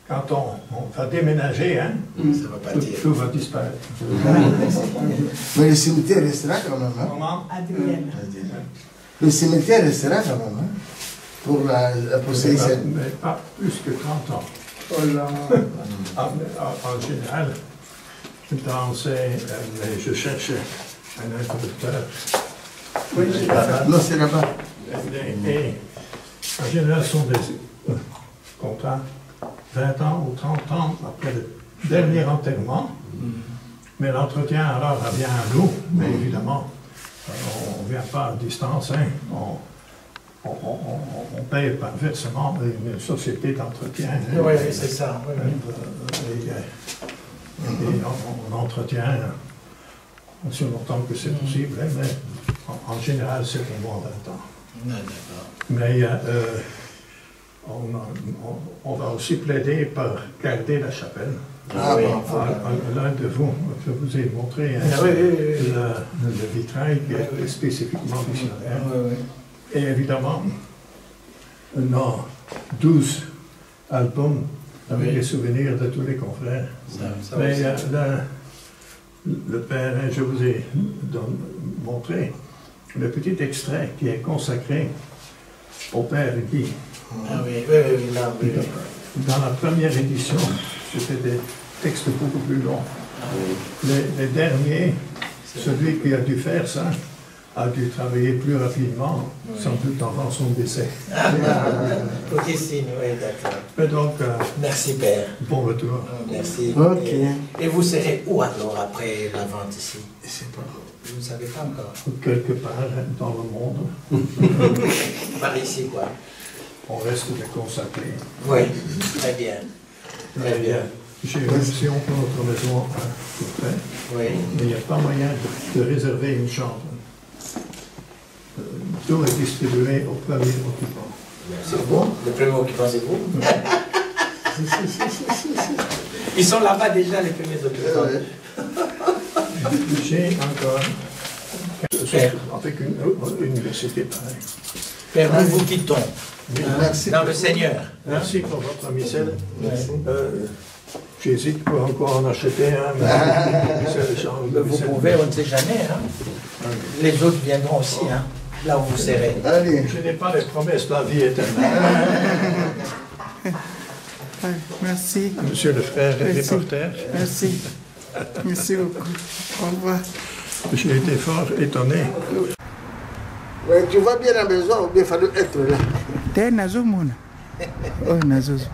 Quand on va déménager, hein, ça va pas dire. Tout va disparaître. Mais le cimetière restera quand même. Hein? Comment? Adrienne. Le cimetière restera quand même. Hein? Pour la possession. Mais pas plus que 30 ans. Oh là. En général, je cherchais un introducteur. Oui, non, c'est là-bas. Et en général, ce sont des contrats 20 ans ou 30 ans après le dernier enterrement. Mais l'entretien, alors, vient à nous. Mais évidemment, on ne vient pas à distance. Hein. On paye par versement une société d'entretien. Oui, c'est ça. Et on entretient aussi longtemps que c'est possible, hein, mais en général, c'est au moins 20 ans. Mais on va aussi plaider par garder la chapelle. Ah, oui. L'un de vous, je vous ai montré le vitrail qui est spécifiquement missionnaire. Et évidemment, on a 12 albums avec les souvenirs de tous les confrères. Mais le père, je vous ai montré le petit extrait qui est consacré au père Guy. Dans la première édition, c'était des textes beaucoup plus longs. Les derniers, celui qui a dû faire ça, a dû travailler plus rapidement, sans doute avant son décès. Ok, signe, oui, d'accord. Mais donc, merci, Père. Bon retour. Merci. Ok. Et vous serez où alors après la vente ici? Je sais pas. Vous ne savez pas encore? Quelque part dans le monde. Par ici, quoi. On reste des consacrés. Oui, très bien. Très bien. J'ai une option pour notre maison à Courtrai. Oui. Mais il n'y a pas moyen de réserver une chambre. Tout est distribué au premier occupant. C'est bon? Le premier occupant, c'est vous? Ils sont là-bas déjà, les premiers occupants. J'ai encore avec une université pareille. Père, nous vous quittons. Merci. Dans le Seigneur. Merci pour votre missel. J'hésite pour encore en acheter un. Mais vous pouvez, on ne sait jamais. Hein. Les autres viendront aussi, hein, là où vous serez. Allez. Je n'ai pas les promesses de la vie éternelle. Merci. Monsieur le frère reporter. Merci. Merci beaucoup. Au revoir. J'ai été fort étonné. Ouais, tu vois bien la maison, ou bien il fallait être là. T'es Nazomona. Oh, Nazozo.